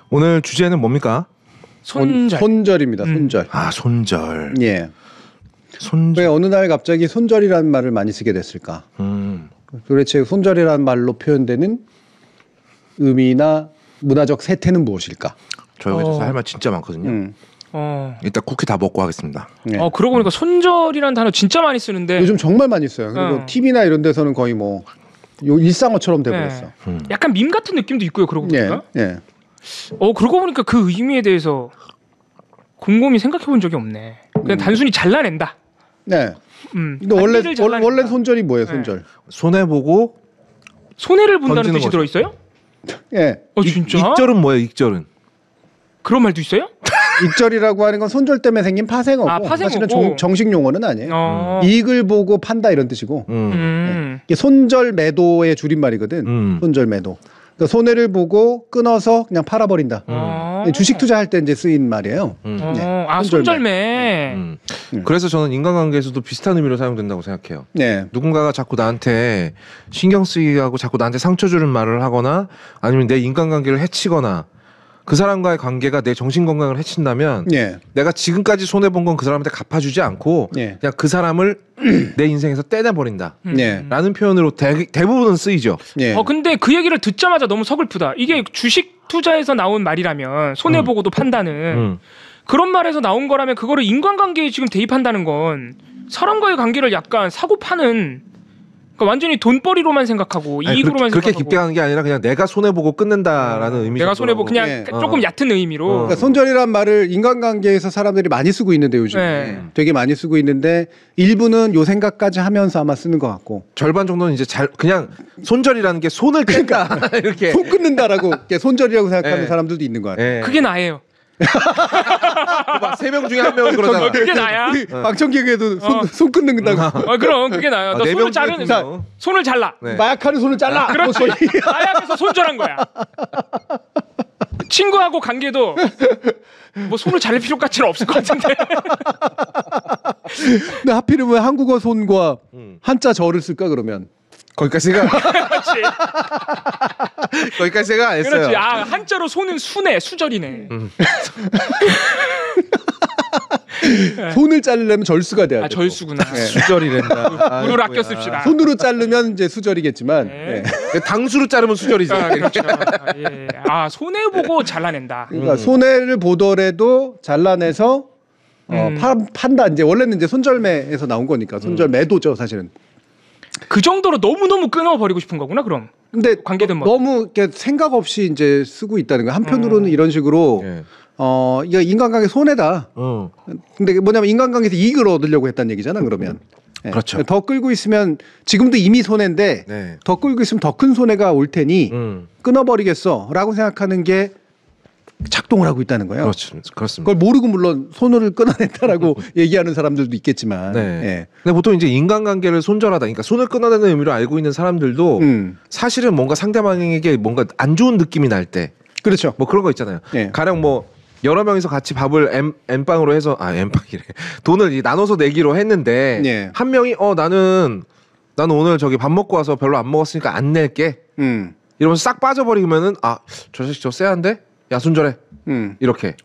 오늘 주제는 뭡니까? 손절. 손절입니다. 손절. 아, 손절. 예. 손절. 왜 어느 날 갑자기 손절이라는 말을 많이 쓰게 됐을까? 도대체 손절이라는 말로 표현되는 의미나 문화적 세태는 무엇일까? 저 여기서 할 말 진짜 많거든요. 일단 쿠키 다 먹고 하겠습니다. 네. 그러고 보니까 손절이라는 단어 진짜 많이 쓰는데 요즘 정말 많이 써요. 그리고 TV나 이런 데서는 거의 뭐 일상어처럼 돼버렸어. 약간 밈 같은 느낌도 있고요. 그러고 예, 보니까. 예. 그러고 보니까 그 의미에 대해서 곰곰이 생각해 본 적이 없네. 그냥 단순히 잘라낸다. 네. 근데 원래 손절이 뭐예요? 손절. 손해 보고 손해를 본다는 던지는 뜻이 거죠. 들어 있어요? 예. 진짜? 익절은 뭐예요? 익절은? 그런 말도 있어요? 익절이라고 하는 건 손절 때문에 생긴 파생어고 파생어고. 사실은 정식 용어는 아니에요. 이익을 보고 판다 이런 뜻이고 이게 손절 매도의 줄임말이거든. 손절 매도. 그러니까 손해를 보고 끊어서 그냥 팔아버린다. 주식 투자할 때 이제 쓰인 말이에요. 손절매. 그래서 저는 인간관계에서도 비슷한 의미로 사용된다고 생각해요. 네. 누군가가 자꾸 나한테 신경 쓰이게 하고 자꾸 나한테 상처 주는 말을 하거나 아니면 내 인간관계를 해치거나 그 사람과의 관계가 내 정신건강을 해친다면 내가 지금까지 손해본 건 그 사람한테 갚아주지 않고 그냥 그 사람을 내 인생에서 떼내버린다 라는 표현으로 대부분은 쓰이죠. 근데 그 얘기를 듣자마자 너무 서글프다. 이게 주식 투자에서 나온 말이라면 손해보고도 판다는 그런 말에서 나온 거라면 그거를 인간관계에 지금 대입한다는 건 사람과의 관계를 약간 사고 파는, 그러니까 완전히 돈벌이로만 생각하고 이익으로만 그렇게 생각하고. 깊게 가는 게 아니라 그냥 내가 손해보고 끊는다라는 의미죠. 내가 손해보고 그냥 조금 얕은 의미로. 그러니까 손절이란 말을 인간관계에서 사람들이 많이 쓰고 있는데 요즘에 되게 많이 쓰고 있는데 일부는 요 생각까지 하면서 아마 쓰는 것 같고 절반 정도는 이제 그냥 손절이라는 게 손을 뗀다 이렇게 손 끊는다라고 손절이라고 생각하는 사람들도 있는 것 같아요. 그게 나예요. 세 명 중에 한 명은 그러잖아. 그게 나야. 방청객에도 손 끊는다고. 그럼 그게 나야. 너 손을 자르는 손을 잘라. 마약하는 손을 잘라. 그렇지. 마약에서 손절한 거야. 친구하고 관계도 뭐 손을 자를 필요까지는 없을 것 같은데. 근데 하필이면 왜 한국어 손과 한자 절을 쓸까 그러면? 거기까지 생각. 그렇지. 거기까지 생각 안 했어요. 그렇지. 한자로 손은 수네, 수절이네. 손을 자르려면 절수가 돼야 돼. 절수구나. 수절이란다. 물을 아껴 씁시다. 손으로 자르면 이제 수절이겠지만 당수로 자르면 수절이죠. 그렇죠. 손해 보고 잘라낸다. 그러니까 손해를 보더라도 잘라내서 판다. 이제 원래는 이제 손절매에서 나온 거니까 손절매도죠, 사실은. 그 정도로 너무너무 끊어버리고 싶은 거구나, 그럼. 근데 관계든 뭐. 너무 이렇게 생각 없이 이제 쓰고 있다는 거야. 한편으로는 이런 식으로 이거 인간관계 손해다. 근데 뭐냐면 인간관계에서 이익을 얻으려고 했다는 얘기잖아, 그러면. 그렇죠. 더 끌고 있으면 지금도 이미 손해인데 더 끌고 있으면 더 큰 손해가 올 테니 끊어버리겠어라고 생각하는 게 작동을 하고 있다는 거예요. 그렇죠. 그렇습니다. 그걸 모르고 물론 손을 끊어냈다라고 얘기하는 사람들도 있겠지만. 근데 보통 이제 인간관계를 손절하다, 그러니까 손을 끊어내는 의미로 알고 있는 사람들도 사실은 뭔가 상대방에게 뭔가 안 좋은 느낌이 날 때, 그렇죠. 뭐 그런 거 있잖아요. 가령 뭐 여러 명이서 같이 밥을 N빵으로 해서 N빵이래. 돈을 나눠서 내기로 했는데 한 명이 나는 오늘 저기 밥 먹고 와서 별로 안 먹었으니까 안 낼게. 이러면서 싹 빠져버리면은 저 자식 저 쎄한데? 야 손절해. 이렇게.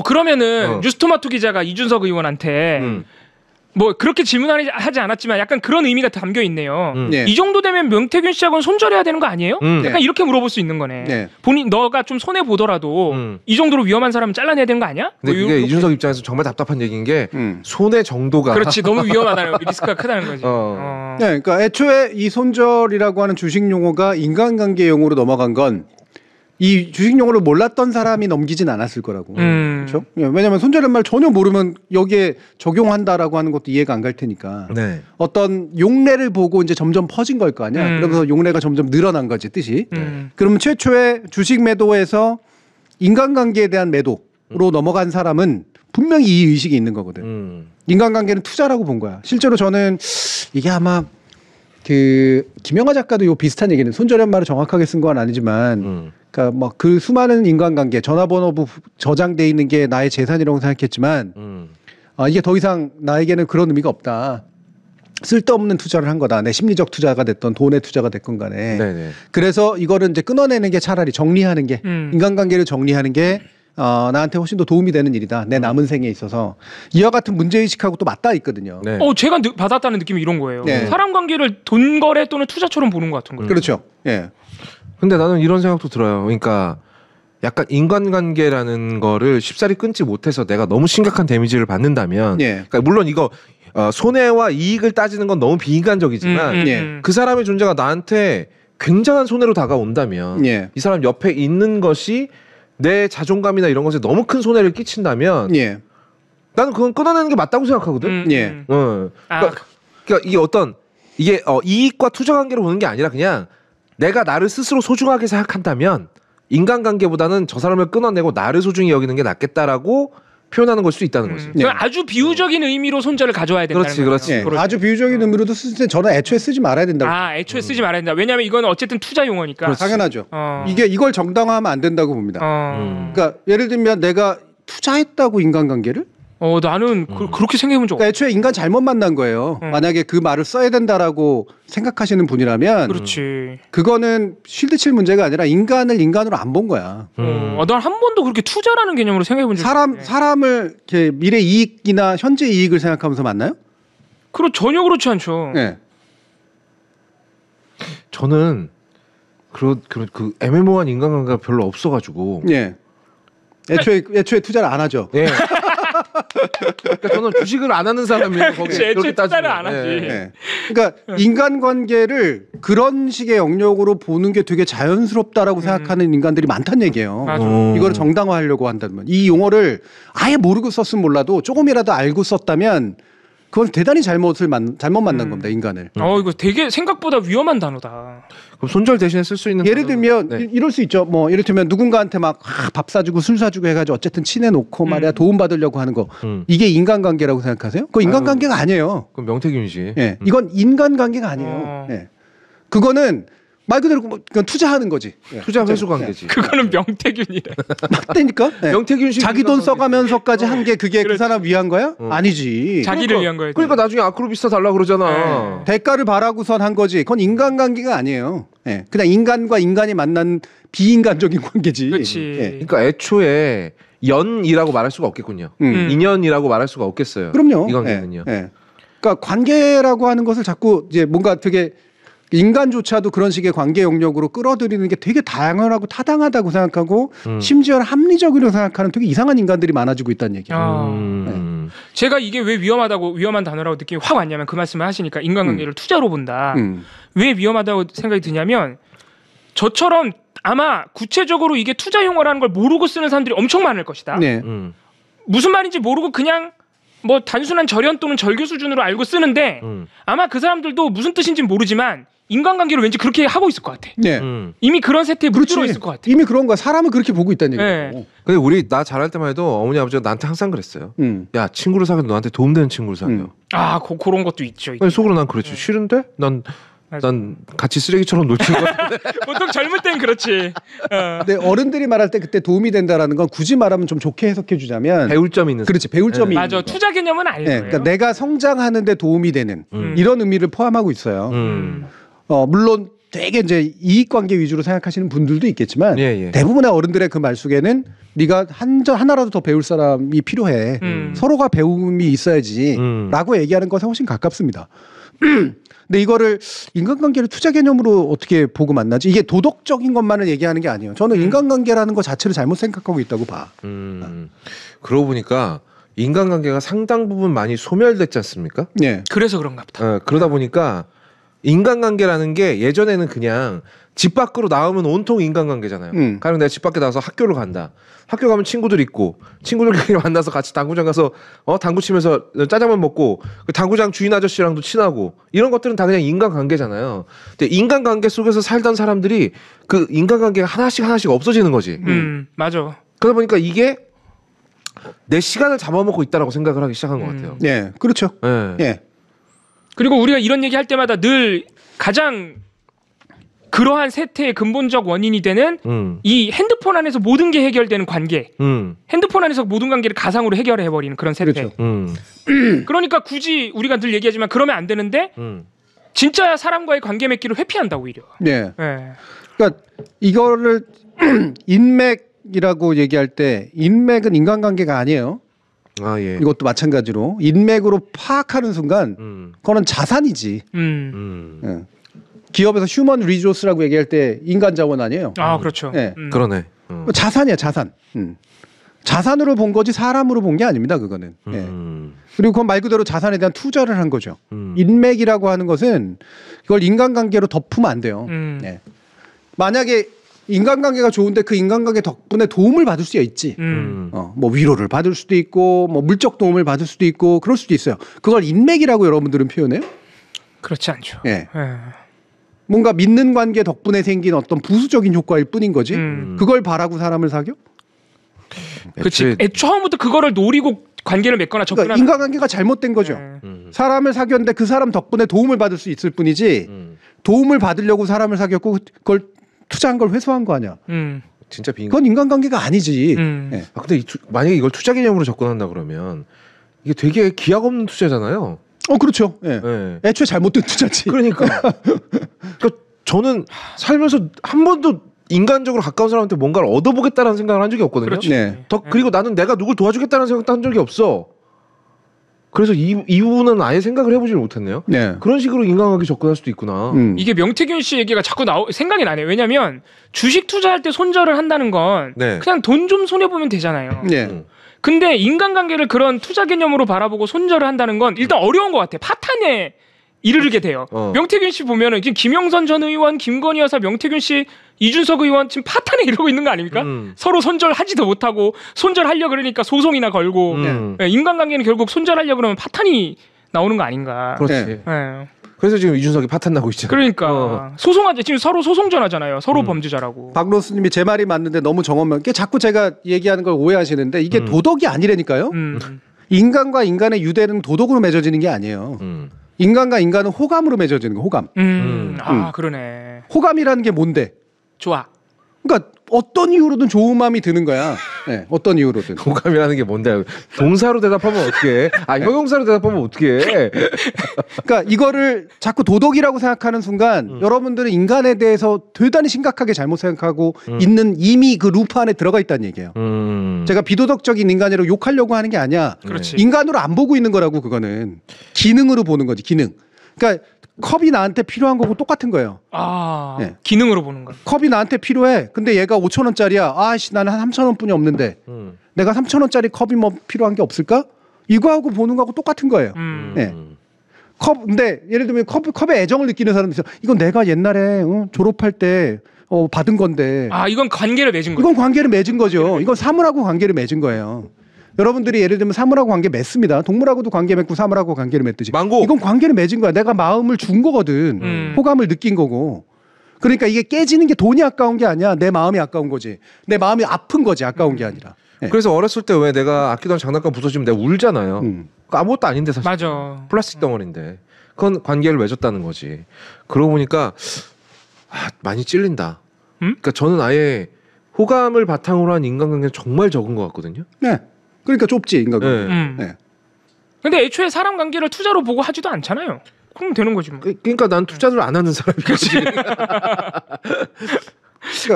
그러면은 뉴스토마토 기자가 이준석 의원한테 뭐 그렇게 질문하지 않았지만 약간 그런 의미가 담겨 있네요. 이 정도 되면 명태균 씨하고는 손절해야 되는 거 아니에요? 약간 이렇게 물어볼 수 있는 거네. 너가 좀 손해 보더라도 이 정도로 위험한 사람은 잘라내야 되는 거 아니야? 근데 그게 이준석 입장에서 정말 답답한 얘기인 게 손해 정도가. 그렇지, 너무 위험하다는 리스크가 크다는 거지. 그러니까 애초에 이 손절이라고 하는 주식 용어가 인간관계 용어로 넘어간 건 이 주식 용어를 몰랐던 사람이 넘기진 않았을 거라고. 그렇죠? 왜냐하면 손절한 말 전혀 모르면 여기에 적용한다라고 하는 것도 이해가 안 갈 테니까. 어떤 용례를 보고 이제 점점 퍼진 걸 거 아니야. 그러면서 용례가 점점 늘어난 거지, 뜻이. 그러면 최초에 주식 매도에서 인간관계에 대한 매도로 넘어간 사람은 분명히 이 의식이 있는 거거든. 인간관계는 투자라고 본 거야. 실제로 저는 이게 아마 그 김영하 작가도 요 비슷한 얘기는 손절한 말을 정확하게 쓴 건 아니지만 그러니까 막 그 수많은 인간관계 전화번호부 저장돼 있는 게 나의 재산이라고 생각했지만 이게 더 이상 나에게는 그런 의미가 없다. 쓸데없는 투자를 한 거다. 내 심리적 투자가 됐던 돈의 투자가 됐건 간에. 네네. 그래서 이거를 이제 끊어내는 게 차라리 정리하는 게 인간관계를 정리하는 게 나한테 훨씬 더 도움이 되는 일이다. 내 남은 생에 있어서. 이와 같은 문제의식하고 또 맞닿아 있거든요. 네. 제가 받았다는 느낌이 이런 거예요. 네. 사람 관계를 돈 거래 또는 투자처럼 보는 것 같은 거예요. 그렇죠. 예. 근데 나는 이런 생각도 들어요. 그러니까 약간 인간관계라는 거를 쉽사리 끊지 못해서 내가 너무 심각한 데미지를 받는다면 예. 그러니까 물론 이거 손해와 이익을 따지는 건 너무 비인간적이지만 예. 그 사람의 존재가 나한테 굉장한 손해로 다가온다면 예. 이 사람 옆에 있는 것이 내 자존감이나 이런 것에 너무 큰 손해를 끼친다면 예. 나는 그건 끊어내는 게 맞다고 생각하거든. 예. 그러니까 이게 이게 이익과 투자 관계로 보는 게 아니라 그냥 내가 나를 스스로 소중하게 생각한다면 인간관계보다는 저 사람을 끊어내고 나를 소중히 여기는 게 낫겠다라고 표현하는 걸 수도 있다는 거지. 아주 비유적인 의미로 손절을 가져와야 된다는 거예요. 그렇지. 예. 아주 비유적인 의미로도 쓸 때 저는 애초에 쓰지 말아야 된다고. 애초에 쓰지 말아야 된다. 왜냐하면 이건 어쨌든 투자 용어니까. 당연하죠. 이걸 정당화하면 안 된다고 봅니다. 그러니까 예를 들면 내가 투자했다고 인간관계를? 나는 그렇게 생각해본 적 없어. 그러니까 애초에 인간 잘못 만난 거예요. 만약에 그 말을 써야 된다라고 생각하시는 분이라면 그렇지. 그거는 쉴드 칠 문제가 아니라 인간을 인간으로 안 본 거야. 난 한 번도 그렇게 투자라는 개념으로 생각해본 적이 없네. 사람을 이렇게 미래 이익이나 현재 이익을 생각하면서 만나요? 전혀 그렇지 않죠. 네. 저는 그 애매모호한 인간관계가 별로 없어가지고. 예. 애초에 투자를 안 하죠. 예. 그러니까 저는 주식을 안 하는 사람이에요. 애초에 투자를 안 하지. 네. 그러니까 인간관계를 그런 식의 영역으로 보는 게 되게 자연스럽다라고 생각하는 인간들이 많다는 얘기예요. 이걸 정당화하려고 한다면 이 용어를 아예 모르고 썼으면 몰라도 조금이라도 알고 썼다면 그건 대단히 잘못 만난 겁니다, 인간을. 이거 되게 생각보다 위험한 단어다. 그럼 손절 대신에 쓸 수 있는 예를 들면 이럴 수 있죠. 뭐 이를테면 누군가한테 막 밥 사주고 술 사주고 해가지고 어쨌든 친해놓고 말이야 도움 받으려고 하는 거 이게 인간관계라고 생각하세요? 그거 인간관계가 아니에요. 그럼 명태균이지. 예, 이건 인간관계가 아니에요. 예. 그거는 말 그대로 그건 투자하는 거지. 예. 투자 회수 관계지. 그거는 명태균이래. 맞다니까. 예. 명태균식 자기 돈 써가면서까지 한 게 그게 그 사람 위한 거야? 아니지. 자기를 위한 거야. 그러니까 나중에 아크로비스타 달라 그러잖아. 대가를 바라고선 한 거지. 그건 인간관계가 아니에요. 예. 그냥 인간과 인간이 만난 비인간적인 관계지. 그렇지. 예. 그러니까 애초에 연이라고 말할 수가 없겠군요. 인연이라고 말할 수가 없겠어요. 그럼요. 이 관계는요. 예. 그러니까 관계라고 하는 것을 자꾸 이제 뭔가 되게 인간조차도 그런 식의 관계 영역으로 끌어들이는 게 되게 당연하고 타당하다고 생각하고 심지어 합리적으로 생각하는 되게 이상한 인간들이 많아지고 있다는 얘기예요. 제가 이게 왜 위험한 단어라고 느낌이 확 왔냐면 그 말씀을 하시니까 인간관계를 투자로 본다. 왜 위험하다고 생각이 드냐면 저처럼 아마 구체적으로 이게 투자 용어라는 걸 모르고 쓰는 사람들이 엄청 많을 것이다. 네. 무슨 말인지 모르고 그냥 뭐 단순한 절연 또는 절규 수준으로 알고 쓰는데 아마 그 사람들도 무슨 뜻인지는 모르지만 인간관계를 왠지 그렇게 하고 있을 것 같아. 네. 이미 그런 세태에 물들어 있을 것 같아. 이미 그런 거야. 사람은 그렇게 보고 있다는 얘기예요. 네. 근데 나 잘할 때만 해도 어머니 아버지가 나한테 항상 그랬어요. 야 친구를 사귀어도 너한테 도움되는 친구를 사귀어. 그런 것도 있죠. 속으로 난 그랬지. 싫은데? 난 같이 쓰레기처럼 놀 친구 같은데. 보통 젊을 땐 그렇지. 근데 어른들이 말할 때 그때 도움이 된다라는 건 굳이 말하면 좀 좋게 해석해 주자면 배울 점이 있는. 그렇지. 배울 점이 있는 맞아. 투자 개념은 아닐 거예요. 그러니까 내가 성장하는 데 도움이 되는 이런 의미를 포함하고 있어요. 물론 되게 이제 이익관계 위주로 생각하시는 분들도 있겠지만 대부분의 어른들의 그 말 속에는 네가 하나라도 더 배울 사람이 필요해. 서로가 배움이 있어야지 라고 얘기하는 것에 훨씬 가깝습니다. 근데 이거를 인간관계를 투자 개념으로 어떻게 보고 만나지? 이게 도덕적인 것만을 얘기하는 게 아니에요. 저는 인간관계라는 것 자체를 잘못 생각하고 있다고 봐. 그러고 보니까 인간관계가 상당 부분 많이 소멸됐지 않습니까? 네. 그래서 그런가 보다. 그러다 보니까 인간관계라는 게 예전에는 그냥 집 밖으로 나오면 온통 인간관계잖아요. 가령 내가 집 밖에 나가서 학교를 간다. 학교 가면 친구들 있고 친구들끼리 만나서 같이 당구장 가서 당구 치면서 짜장면 먹고 그 당구장 주인 아저씨랑도 친하고 이런 것들은 다 그냥 인간관계잖아요. 근데 인간관계 속에서 살던 사람들이 그 인간관계가 하나씩 없어지는 거지. 맞아. 그러다 보니까 이게 내 시간을 잡아먹고 있다라고 생각을 하기 시작한 것 같아요. 네, 그렇죠. 네. 예. 그리고 우리가 이런 얘기 할 때마다 늘 가장 그러한 세태의 근본적 원인이 되는 이 핸드폰 안에서 모든 게 해결되는 관계, 핸드폰 안에서 모든 관계를 가상으로 해결해버리는 그런 세태. 그렇죠. 그러니까 굳이 우리가 늘 얘기하지만 그러면 안 되는데 진짜 사람과의 관계 맺기를 회피한다 오히려. 네. 그러니까 이거를 인맥이라고 얘기할 때 인맥은 인간관계가 아니에요. 아, 예. 이것도 마찬가지로 인맥으로 파악하는 순간 그거는 자산이지. 예. 기업에서 휴먼 리소스라고 얘기할 때 인간 자원 아니에요. 아, 그렇죠. 네. 그러네. 자산이야, 자산. 자산으로 본 거지 사람으로 본 게 아닙니다, 그거는. 예. 그리고 그건 말 그대로 자산에 대한 투자를 한 거죠. 인맥이라고 하는 것은 그걸 인간관계로 덮으면 안 돼요. 예. 만약에 인간관계가 좋은데 그 인간관계 덕분에 도움을 받을 수 있지. 뭐 위로를 받을 수도 있고, 뭐 물적 도움을 받을 수도 있고, 그럴 수도 있어요. 그걸 인맥이라고 여러분들은 표현해요? 그렇지 않죠. 예. 뭔가 믿는 관계 덕분에 생긴 어떤 부수적인 효과일 뿐인 거지. 그걸 바라고 사람을 사겨? 그렇지. 처음부터 그거를 노리고 관계를 맺거나 접근하는. 그러니까 인간관계가 잘못된 거죠. 사람을 사귀었는데 그 사람 덕분에 도움을 받을 수 있을 뿐이지 도움을 받으려고 사람을 사귀었고 그걸 투자한 걸 회수한 거 아니야. 진짜 그건 인간관계가 아니지. 네. 아 근데 만약에 이걸 투자 개념으로 접근한다 그러면 이게 되게 기약 없는 투자잖아요. 그렇죠. 예. 네. 애초에 잘못된 투자지. 그러니까 저는 살면서 한 번도 인간적으로 가까운 사람한테 뭔가를 얻어보겠다는 생각을 한 적이 없거든요. 네. 그리고 나는 내가 누굴 도와주겠다는 생각도 한 적이 없어. 그래서 이 부분은 아예 생각을 해보질 못했네요. 네. 그런 식으로 인간관계 접근할 수도 있구나. 이게 명태균 씨 얘기가 자꾸 생각이 나네요. 왜냐면 주식 투자할 때 손절을 한다는 건 네. 그냥 돈 좀 손해보면 되잖아요. 네. 근데 인간관계를 그런 투자 개념으로 바라보고 손절을 한다는 건 일단 어려운 것 같아. 파탄에 이르게 돼요. 명태균 씨 보면은 지금 김영선 전 의원, 김건희 여사, 명태균 씨, 이준석 의원 지금 파탄에 이르고 있는 거 아닙니까? 서로 손절하지도 못하고 손절하려 그러니까 소송이나 걸고 인간관계는 결국 손절하려 그러면 파탄이 나오는 거 아닌가? 그렇지. 네. 그래서 지금 이준석이 파탄 나고 있잖아요. 그러니까 소송하지 지금 서로 소송전하잖아요. 서로 범죄자라고. 박로스님이 제 말이 맞는데 너무 정없는 게 자꾸 제가 얘기하는 걸 오해하시는데 이게 도덕이 아니라니까요. 인간과 인간의 유대는 도덕으로 맺어지는 게 아니에요. 인간과 인간은 호감으로 맺어지는 거. 호감. 아 그러네. 호감이라는 게 뭔데? 좋아. 그러니까 어떤 이유로든 좋은 마음이 드는 거야. 네, 어떤 이유로든. 호감이라는 게 뭔데? 동사로 대답하면 어떻게 해? 형용사로 대답하면 어떻게 해? 그러니까 이거를 자꾸 도덕이라고 생각하는 순간 여러분들은 인간에 대해서 대단히 심각하게 잘못 생각하고 있는 이미 그 루프 안에 들어가 있다는 얘기예요. 제가 비도덕적인 인간이라고 욕하려고 하는 게 아니야. 그렇지. 인간으로 안 보고 있는 거라고 그거는. 기능으로 보는 거지. 기능. 그러니까 컵이 나한테 필요한 거고 똑같은 거예요. 아, 네. 기능으로 보는 거. 컵이 나한테 필요해. 근데 얘가 5,000원짜리야. 아씨, 나는 한 3,000원뿐이 없는데. 내가 3,000원짜리 컵이 뭐 필요한 게 없을까? 이거하고 보는 거하고 똑같은 거예요. 네. 근데 예를 들면 컵에 애정을 느끼는 사람도 있어. 이건 내가 옛날에 졸업할 때 받은 건데. 아, 이건 관계를 맺은 거죠. 이건 관계를 맺은 거죠. 이건 사물하고 관계를 맺은 거예요. 여러분들이 예를 들면 사물하고 관계 맺습니다. 동물하고도 관계 맺고 사물하고 관계를 맺듯이. 망고. 이건 관계를 맺은 거야. 내가 마음을 준 거거든. 호감을 느낀 거고. 그러니까 이게 깨지는 게 돈이 아까운 게 아니야. 내 마음이 아까운 거지. 내 마음이 아픈 거지. 아까운 게 아니라. 네. 그래서 어렸을 때 왜 내가 아끼던 장난감 부서지면 내가 울잖아요. 아무것도 아닌데 사실. 맞아. 플라스틱 덩어리인데. 그건 관계를 맺었다는 거지. 그러고 보니까 많이 찔린다. 그러니까 저는 아예 호감을 바탕으로 한 인간관계는 정말 적은 것 같거든요. 네. 그러니까 좁지 인간관계. 네. 네. 근데 애초에 사람 관계를 투자로 보고 하지도 않잖아요. 그럼 되는 거지 뭐. 그러니까 난 투자를 안 하는 사람이지.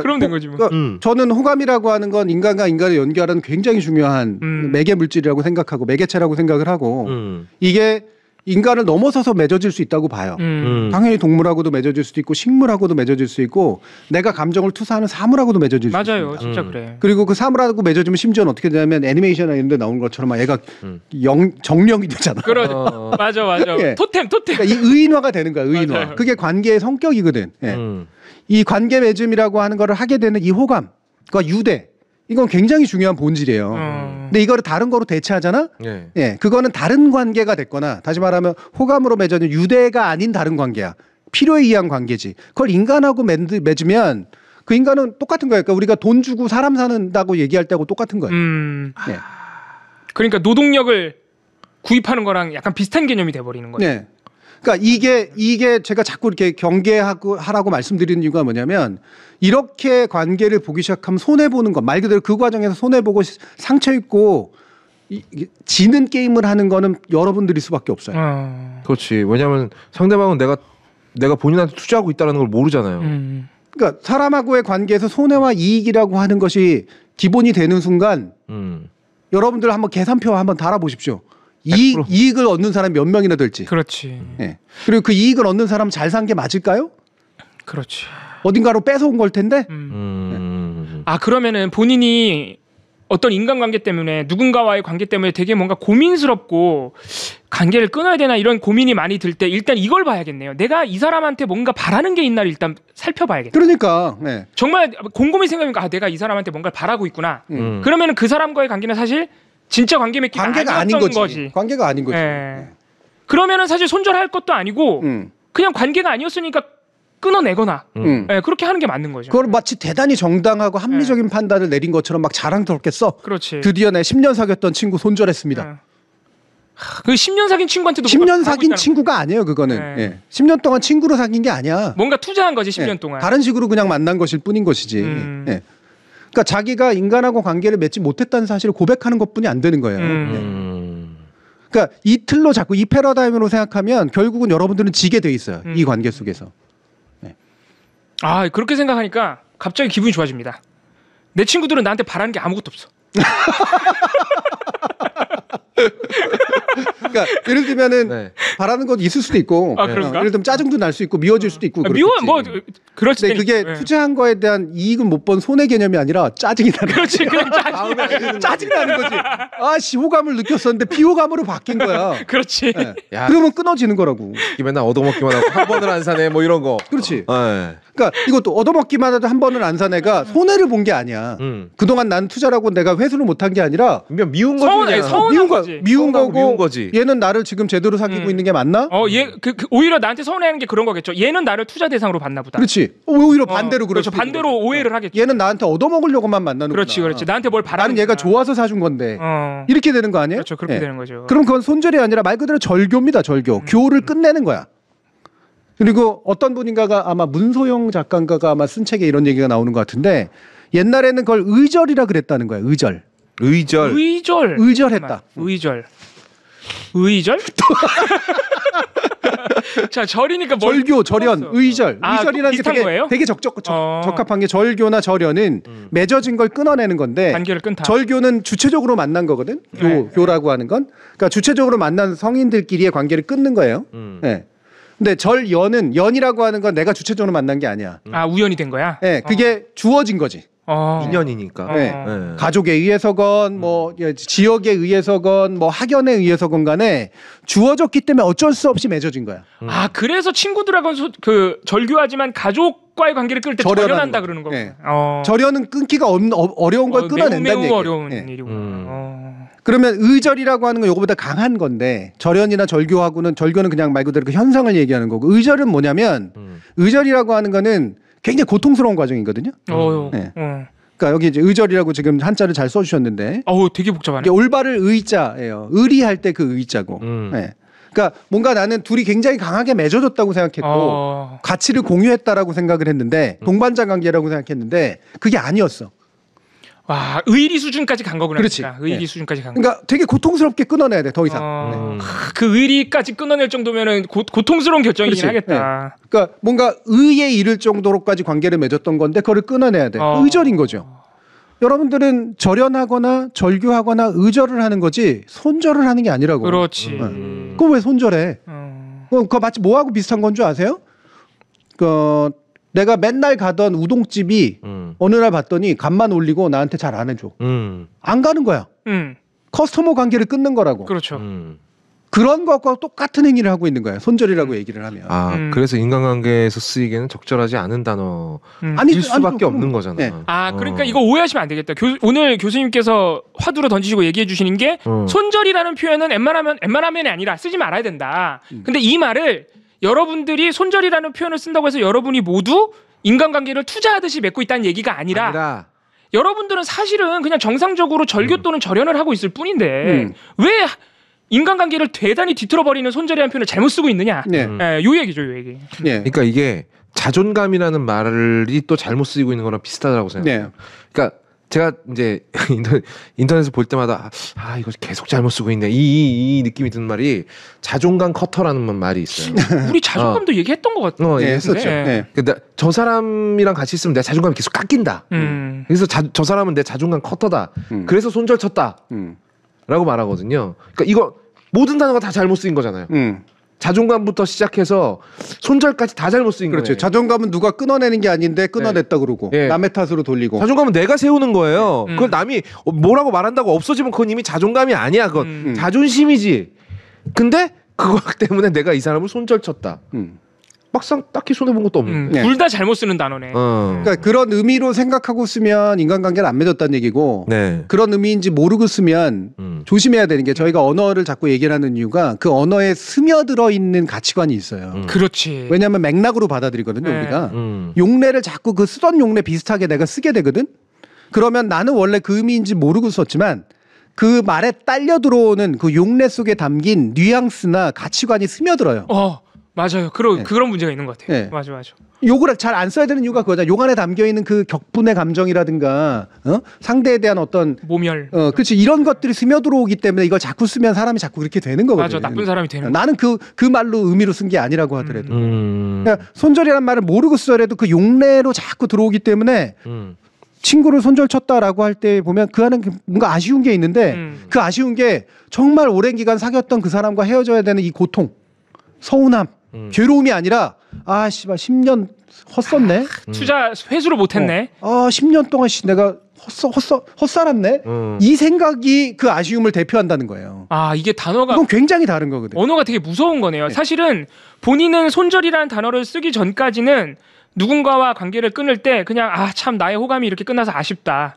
그럼 된 거지 뭐. 저는 호감이라고 하는 건 인간과 인간을 연결하는 굉장히 중요한 매개 물질이라고 생각하고 매개체라고 생각을 하고 이게 인간을 넘어서서 맺어질 수 있다고 봐요. 당연히 동물하고도 맺어질 수도 있고 식물하고도 맺어질 수 있고 내가 감정을 투사하는 사물하고도 맺어질 수 있습니다. 맞아요. 진짜 그래. 그리고 그 사물하고 맺어지면 심지어는 어떻게 되냐면 애니메이션이나 이런 데 나오는 것처럼 막 애가 정령이 되잖아. 그러죠. 맞아. 예. 토템. 그러니까 이 의인화가 되는 거야. 의인화. 맞아요. 그게 관계의 성격이거든. 예. 이 관계 맺음이라고 하는 거를 하게 되는 이 호감, 그러니까 유대. 이건 굉장히 중요한 본질이에요. 근데 이거를 다른 거로 대체하잖아? 네. 예. 그거는 다른 관계가 됐거나, 다시 말하면 호감으로 맺어진 유대가 아닌 다른 관계야. 필요에 의한 관계지. 그걸 인간하고 맺으면 그 인간은 똑같은 거야. 그러니까 우리가 돈 주고 사람 사는다고 얘기할 때하고 똑같은 거야. 예. 그러니까 노동력을 구입하는 거랑 약간 비슷한 개념이 돼버리는 거죠. 네. 그러니까 이게 제가 자꾸 이렇게 경계하고 하라고 말씀드리는 이유가 뭐냐면 이렇게 관계를 보기 시작하면 손해 보는 것 말 그대로 그 과정에서 손해 보고 상처 입고 지는 게임을 하는 거는 여러분들일 수밖에 없어요. 그렇지. 왜냐하면 상대방은 내가 본인한테 투자하고 있다는 걸 모르잖아요. 그러니까 사람하고의 관계에서 손해와 이익이라고 하는 것이 기본이 되는 순간 여러분들 한번 계산표 한번 달아보십시오. 이익을 얻는 사람이 몇 명이나 될지. 그렇지. 네. 그리고 그 이익을 얻는 사람 잘 산 게 맞을까요? 그렇지. 어딘가로 뺏어온 걸 텐데. 아 그러면은 본인이 어떤 인간관계 때문에 누군가와의 관계 때문에 되게 뭔가 고민스럽고 관계를 끊어야 되나 이런 고민이 많이 들 때 일단 이걸 봐야겠네요. 내가 이 사람한테 뭔가 바라는 게 있나를 일단 살펴봐야겠다. 그러니까 네. 정말 곰곰이 생각해보니까 내가 이 사람한테 뭔가를 바라고 있구나. 그러면은 그 사람과의 관계는 사실 진짜 관계 맺기가 아닌 거지. 관계가 아닌 거지. 네. 그러면은 사실 손절할 것도 아니고 그냥 관계가 아니었으니까 끊어내거나 네, 그렇게 하는 게 맞는 거죠. 그걸 마치 대단히 정당하고 합리적인 판단을 내린 것처럼 막 자랑스럽게 써. 그렇지. 드디어 내 10년 사귀었던 친구 손절했습니다. 그 10년 사귄 친구한테도 10년 사귄 친구가 아니에요. 그거는. 네. 10년 동안 친구로 사귄 게 아니야. 뭔가 투자한 거지 10년 동안. 다른 식으로 그냥 만난 것일 뿐인 것이지. 네. 그러니까 자기가 인간하고 관계를 맺지 못했다는 사실을 고백하는 것뿐이 안 되는 거예요. 그러니까 이 틀로 자꾸 이 패러다임으로 생각하면 결국은 여러분들은 지게 돼 있어요. 이 관계 속에서. 아 그렇게 생각하니까 갑자기 기분이 좋아집니다. 내 친구들은 나한테 바라는 게 아무것도 없어. 그러니까 예를 들면은 바라는 건 있을 수도 있고, 예를 들면 짜증도 날 수 있고 미워질 수도 있고. 미워 뭐 그렇지. 근데 그게 투자한 거에 대한 이익은 못 본 손해 개념이 아니라 짜증이 나는. 그렇지, 그냥 짜증이 나는 거지. 아씨 호감을 느꼈었는데 비호감으로 바뀐 거야. 그렇지. 네. 그러면 끊어지는 거라고. 맨날 얻어먹기만 하고 한 번을 안 사네 뭐 이런 거. 그렇지. 그러니까 이것도 얻어먹기만 해도 한 번을 안 산 애가 손해를 본 게 아니야. 그동안 난 투자라고 내가 회수를 못한 게 아니라 미운 거지. 미운 거지. 얘는 나를 지금 제대로 사귀고 있는 게 맞나? 얘 오히려 나한테 서운해하는 게 그런 거겠죠. 얘는 나를 투자 대상으로 봤나 보다. 그렇지. 오히려 반대로 그렇죠. 반대로 오해를 하겠죠. 얘는 나한테 얻어먹으려고만 만나는구나. 그렇지. 나한테 뭘 바라는 나는 얘가 좋아서 사준 건데. 이렇게 되는 거 아니에요? 그렇죠. 그렇게 되는 거죠. 그럼 그건 손절이 아니라 말 그대로 절교입니다. 절교. 교를 끝내는 거야. 그리고 어떤 분인가가 아마 문소영 작가인가가 아마 쓴 책에 이런 얘기가 나오는 것 같은데 옛날에는 그걸 의절이라 그랬다는 거야. 의절했다. 의절? 자 절이니까 절교, 절연, 의절. 의절이라는 게 되게 적합한 게 절교나 절연은 맺어진 걸 끊어내는 건데 관계를 끊다. 절교는 주체적으로 만난 거거든. 교라고 하는 건. 그러니까 주체적으로 만난 성인들끼리의 관계를 끊는 거예요. 네. 근데 절연은 연이라고 하는 건 내가 주체적으로 만난 게 아니야. 우연이 된 거야? 네, 그게 주어진 거지. 인연이니까. 가족에 의해서건 뭐 지역에 의해서건 뭐 학연에 의해서건 간에 주어졌기 때문에 어쩔 수 없이 맺어진 거야. 그래서 친구들하고는 그 절교하지만 가족과의 관계를 끊을 때 절연한다 그러는 거고. 네. 절연은 끊기가 어려운 걸 끊어낸다는 매우 어려운 일이구나. 그러면 의절이라고 하는 건 이거보다 강한 건데 절연이나 절교는 그냥 말 그대로 그 현상을 얘기하는 거고 의절은 뭐냐면 의절이라고 하는 거는 굉장히 고통스러운 과정이거든요. 그러니까 여기 이제 의절이라고 지금 한자를 잘 써주셨는데. 되게 복잡하네. 이게 올바를 의자예요. 의리할 때 그 의자고. 네. 그러니까 뭔가 나는 둘이 굉장히 강하게 맺어졌다고 생각했고 가치를 공유했다라고 생각을 했는데 동반자 관계라고 생각했는데 그게 아니었어. 의리 수준까지 간 거구나. 그렇지. 의리 수준까지 간 거. 그러니까 되게 고통스럽게 끊어내야 돼. 더 이상. 그 의리까지 끊어낼 정도면은 고통스러운 결정이긴 하겠다. 그러니까 뭔가 의에 이를 정도로까지 관계를 맺었던 건데 그거를 끊어내야 돼. 의절인 거죠. 여러분들은 절연하거나 절교하거나 의절을 하는 거지 손절을 하는 게 아니라고. 그렇지. 그거 왜 손절해? 그거 마치 뭐하고 비슷한 건 줄 아세요? 내가 맨날 가던 우동집이 어느 날 봤더니 값만 올리고 나한테 잘 안 해줘. 안 가는 거야. 커스터머 관계를 끊는 거라고. 그렇죠. 그런 것과 똑같은 행위를 하고 있는 거야. 손절이라고 얘기를 하면. 그래서 인간관계에서 쓰이기에는 적절하지 않은 단어일 수밖에 없는 거잖아. 네. 그러니까 이거 오해하시면 안 되겠다. 오늘 교수님께서 화두로 던지시고 얘기해 주시는 게 손절이라는 표현은 웬만하면이 아니라 쓰지 말아야 된다. 근데 이 말을 여러분들이 손절이라는 표현을 쓴다고 해서 여러분이 모두 인간관계를 투자하듯이 맺고 있다는 얘기가 아니라 여러분들은 사실은 그냥 정상적으로 절교 또는 절연을 하고 있을 뿐인데 왜 인간관계를 대단히 뒤틀어버리는 손절이라는 표현을 잘못 쓰고 있느냐. 요 얘기죠, 요 얘기. 그러니까 이게 자존감이라는 말이 또 잘못 쓰이고 있는 거랑 비슷하다고 생각해요. 그러니까 제가 이제 인터넷에서 볼 때마다 이거 계속 잘못 쓰고 있네 이 느낌이 드는 말이 자존감 커터라는 말이 있어요. 우리 자존감도 얘기했던 것 같아요. 했었죠. 근데 저 사람이랑 같이 있으면 내 자존감이 계속 깎인다. 그래서 저 사람은 내 자존감 커터다. 그래서 손절 쳤다. 라고 말하거든요. 그러니까 이거 모든 단어가 다 잘못 쓰인 거잖아요. 자존감부터 시작해서 손절까지 다 잘못 쓰인 거예요. 그렇죠. 자존감은 누가 끊어내는 게 아닌데 끊어냈다 그러고 남의 탓으로 돌리고. 자존감은 내가 세우는 거예요. 그걸 남이 뭐라고 말한다고 없어지면 그건 이미 자존감이 아니야. 그건 자존심이지. 근데 그거 때문에 내가 이 사람을 손절 쳤다. 막상 딱히 손해본 것도 없는데. 둘 다 잘못 쓰는 단어네. 그러니까 그런 의미로 생각하고 쓰면 인간관계를 안 맺었다는 얘기고 그런 의미인지 모르고 쓰면 조심해야 되는 게 저희가 언어를 자꾸 얘기를 하는 이유가 그 언어에 스며들어 있는 가치관이 있어요. 그렇지. 왜냐하면 맥락으로 받아들이거든요. 우리가. 용례를 자꾸 그 쓰던 용례 비슷하게 내가 쓰게 되거든. 그러면 나는 원래 그 의미인지 모르고 썼지만 그 말에 딸려 들어오는 그 용례 속에 담긴 뉘앙스나 가치관이 스며들어요. 맞아요. 그런 문제가 있는 것 같아요. 맞아. 욕을 잘 안 써야 되는 이유가 그거잖아. 욕 안에 담겨 있는 그 격분의 감정이라든가 상대에 대한 어떤 모멸. 그렇지. 이런 것들이 스며들어오기 때문에 이걸 자꾸 쓰면 사람이 자꾸 그렇게 되는 거거든. 맞아. 나쁜 사람이 되는. 나는 그 말로 의미로 쓴 게 아니라고 하더라도. 그러니까 손절이라는 말을 모르고 쓰더라도 그 용례로 자꾸 들어오기 때문에 친구를 손절 쳤다라고 할 때 보면 그 안에 뭔가 아쉬운 게 있는데 그 아쉬운 게 정말 오랜 기간 사귀었던 그 사람과 헤어져야 되는 이 고통, 서운함, 괴로움이 아니라 씨발 10년 헛썼네. 투자 회수를 못했네. 10년 동안 내가 헛살았네. 이 생각이 그 아쉬움을 대표한다는 거예요. 이게 단어가 이건 굉장히 다른 거거든요. 언어가 되게 무서운 거네요. 사실은 본인은 손절이라는 단어를 쓰기 전까지는 누군가와 관계를 끊을 때 그냥 참 나의 호감이 이렇게 끝나서 아쉽다.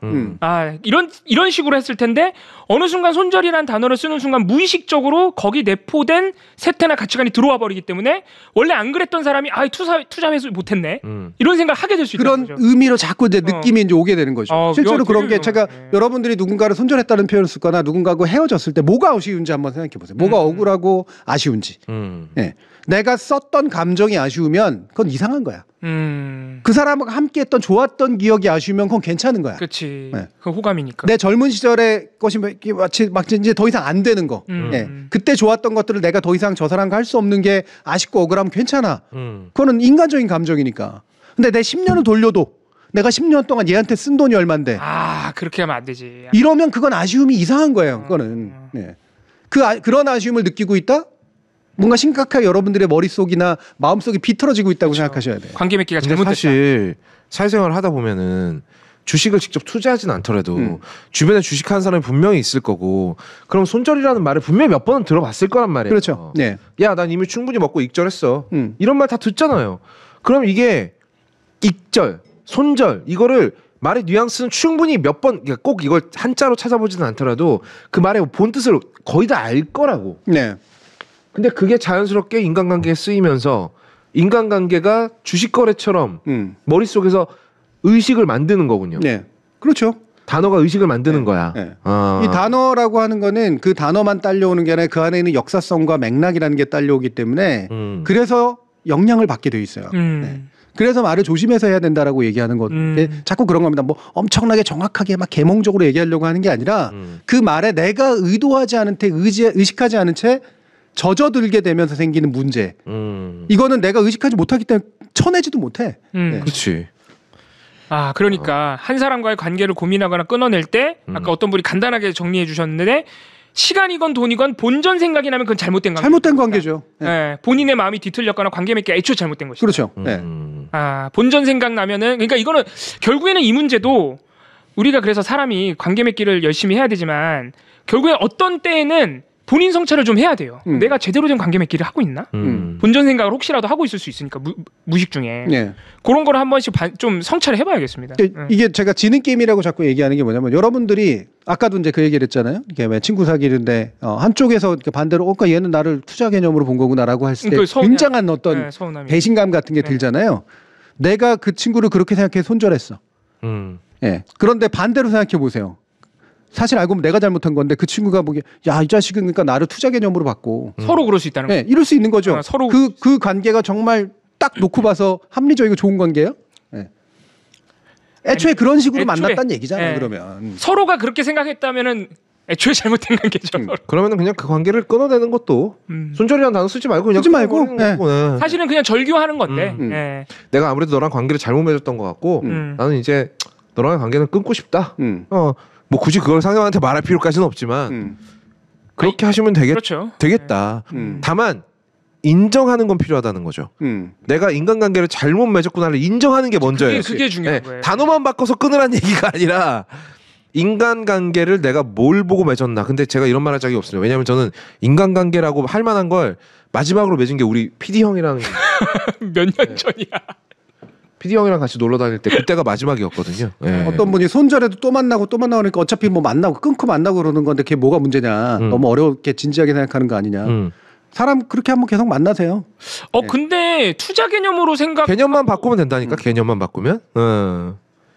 이런 식으로 했을 텐데 어느 순간 손절이라는 단어를 쓰는 순간 무의식적으로 거기 내포된 세태나 가치관이 들어와 버리기 때문에 원래 안 그랬던 사람이 투자 회수 못했네. 이런 생각을 하게 될 수 있다는 거죠. 그런 의미로 자꾸 이제 느낌이 이제 오게 되는 거죠. 실제로 그런 게 제가 여러분들이 누군가를 손절했다는 표현을 쓰거나 누군가하고 헤어졌을 때 뭐가 아쉬운지 한번 생각해 보세요. 뭐가 억울하고 아쉬운지. 내가 썼던 감정이 아쉬우면 그건 이상한 거야. 그 사람과 함께했던 좋았던 기억이 아쉬우면 그건 괜찮은 거야. 그렇지. 그 호감이니까. 내 젊은 시절의 것이 마치 이제 더 이상 안 되는 거. 그때 좋았던 것들을 내가 더 이상 저 사람과 할 수 없는 게 아쉽고 억울하면 괜찮아. 그거는 인간적인 감정이니까. 근데 내 10년을 돌려도 내가 10년 동안 얘한테 쓴 돈이 얼만데. 그렇게 하면 안 되지. 이러면 그건 아쉬움이 이상한 거예요. 그거는. 그런 아쉬움을 느끼고 있다? 뭔가 심각하게 여러분들의 머릿속이나 마음속이 비틀어지고 있다고 생각하셔야 돼요. 관계 맺기가 잘못됐다. 사실 사회생활을 하다 보면은 주식을 직접 투자하진 않더라도 주변에 주식하는 사람이 분명히 있을 거고 그럼 손절이라는 말을 분명히 몇 번은 들어봤을 거란 말이에요. 그렇죠. 야, 난 이미 충분히 먹고 익절했어. 이런 말 다 듣잖아요. 그럼 이게 익절, 손절 이거를 말의 뉘앙스는 충분히 몇 번 꼭 이걸 한자로 찾아보지는 않더라도 그 말의 본뜻을 거의 다 알 거라고. 근데 그게 자연스럽게 인간관계에 쓰이면서 인간관계가 주식거래처럼 머릿속에서 의식을 만드는 거군요. 그렇죠. 단어가 의식을 만드는 거야. 이 단어라고 하는 거는 그 단어만 딸려오는 게 아니라 그 안에 있는 역사성과 맥락이라는 게 딸려오기 때문에 그래서 영향을 받게 돼 있어요. 그래서 말을 조심해서 해야 된다라고 얘기하는 건데 자꾸 그런 겁니다. 뭐 엄청나게 정확하게 막 계몽적으로 얘기하려고 하는 게 아니라 그 말에 내가 의도하지 않은 채 의식하지 않은 채 젖어들게 되면서 생기는 문제. 이거는 내가 의식하지 못하기 때문에 쳐내지도 못해. 그렇지. 그러니까 한 사람과의 관계를 고민하거나 끊어낼 때 아까 어떤 분이 간단하게 정리해 주셨는데 시간이건 돈이건 본전 생각이 나면 그건 잘못된 관계. 잘못된 관계죠. 본인의 마음이 뒤틀렸거나 관계 맺기가 애초에 잘못된 것이죠. 그렇죠. 본전 생각 나면은 그러니까 이거는 결국에는 이 문제도 우리가 그래서 사람이 관계 맺기를 열심히 해야 되지만 결국에 어떤 때에는 본인 성찰을 좀 해야 돼요. 내가 제대로 된 관계 맺기를 하고 있나? 본전 생각을 혹시라도 하고 있을 수 있으니까 무식 중에 그런 거를 한 번씩 좀 성찰을 해봐야겠습니다. 이게 제가 지는 게임이라고 자꾸 얘기하는 게 뭐냐면 여러분들이 아까도 이제 그 얘기를 했잖아요. 이게 왜 친구 사귀는데 한쪽에서 반대로 그러니까 얘는 나를 투자 개념으로 본 거구나라고 했을 때 굉장한 어떤 배신감 같은 게 들잖아요. 내가 그 친구를 그렇게 생각해 손절했어. 그런데 반대로 생각해 보세요. 사실 알고 보면 내가 잘못한 건데 그 친구가 보기에 야, 이 자식은 그러니까 나를 투자 개념으로 봤고 서로 그럴 수 있다는 거. 네, 이럴 수 있는 거죠. 서로 그 관계가 정말 딱 놓고 봐서 합리적이고 좋은 관계예요? 네. 애초에 그런 식으로 만났다는 얘기잖아요. 그러면 서로가 그렇게 생각했다면은 애초에 잘못된 관계죠. 그러면은 그냥 그 관계를 끊어내는 것도 손절이라는 단어 쓰지 말고 그냥 쓰지 말고 사실은 그냥 절교하는 건데 내가 아무래도 너랑 관계를 잘못 맺었던 것 같고 나는 이제 너랑 관계는 끊고 싶다. 뭐 굳이 그걸 상대방한테 말할 필요까지는 없지만 그렇게 하시면 되겠다. 다만 인정하는 건 필요하다는 거죠. 내가 인간관계를 잘못 맺었구나를 인정하는 게 먼저예요. 그게 중요한 거예요. 단어만 바꿔서 끊으라는 얘기가 아니라 인간관계를 내가 뭘 보고 맺었나. 근데 제가 이런 말 할 적이 없어요. 왜냐하면 저는 인간관계라고 할 만한 걸 마지막으로 맺은 게 우리 PD 형이랑 몇 년 전이야. PD 형이랑 같이 놀러 다닐 때 그때가 마지막이었거든요. 네. 어떤 분이 손절해도 또 만나고 그러니까 어차피 뭐 만나고 끊고 만나고 그러는 건데 그게 뭐가 문제냐. 너무 어렵게 진지하게 생각하는 거 아니냐. 사람 그렇게 한번 계속 만나세요. 근데 투자 개념으로 개념만 바꾸면 된다니까. 개념만 바꾸면.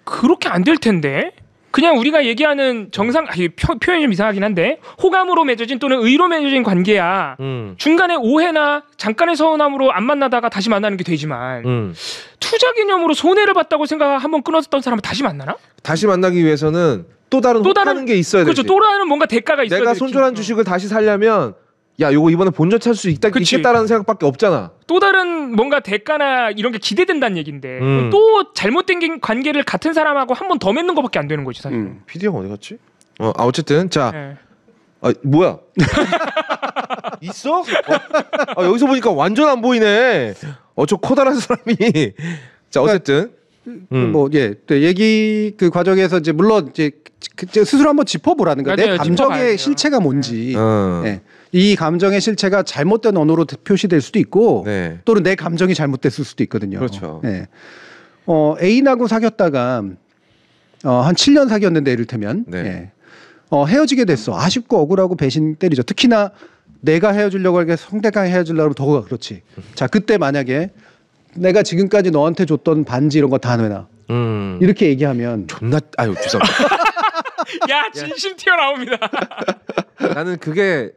그렇게 안 될 텐데. 그냥 우리가 얘기하는 표현이 좀 이상하긴 한데 호감으로 맺어진 또는 의로 맺어진 관계야. 중간에 오해나 잠깐의 서운함으로 안 만나다가 다시 만나는 게 되지만 투자 개념으로 손해를 봤다고 생각 한번 끊었던 사람은 다시 만나나? 다시 만나기 위해서는 또 다른 게 있어야 되지. 그렇죠. 또 다른 뭔가 대가가 있어야 되지. 내가 손절한 주식을 다시 살려면 야, 요거 이번에 본전 찾을 수 있겠다라는 생각밖에 없잖아. 또 다른 뭔가 대가나 이런 게 기대된다는 얘긴데 또 잘못된 관계를 같은 사람하고 한 번 더 맺는 것밖에 안 되는 거지 사실. PD 형 어디 갔지? 어쨌든 자, 뭐야? 있어? 여기서 보니까 완전 안 보이네. 저 커다란 사람이. 자, 어쨌든 얘기 그 과정에서 이제 물론 이제 스스로 한번 짚어보라는 거예요. 내 감정의 실체가 뭔지. 이 감정의 실체가 잘못된 언어로 표시될 수도 있고 또는 내 감정이 잘못됐을 수도 있거든요. 그렇죠. 애인하고 사귀었다가 한 7년 사귀었는데 이를테면 헤어지게 됐어. 아쉽고 억울하고 배신 때리죠. 특히나 내가 헤어지려고 하니까 상대방이 헤어지려고 하면 더 그렇지. 자, 그때 만약에 내가 지금까지 너한테 줬던 반지 이런 거 다 내놔. 이렇게 얘기하면 존나 죄송합니다. 야, 진심 튀어나옵니다. 나는 그게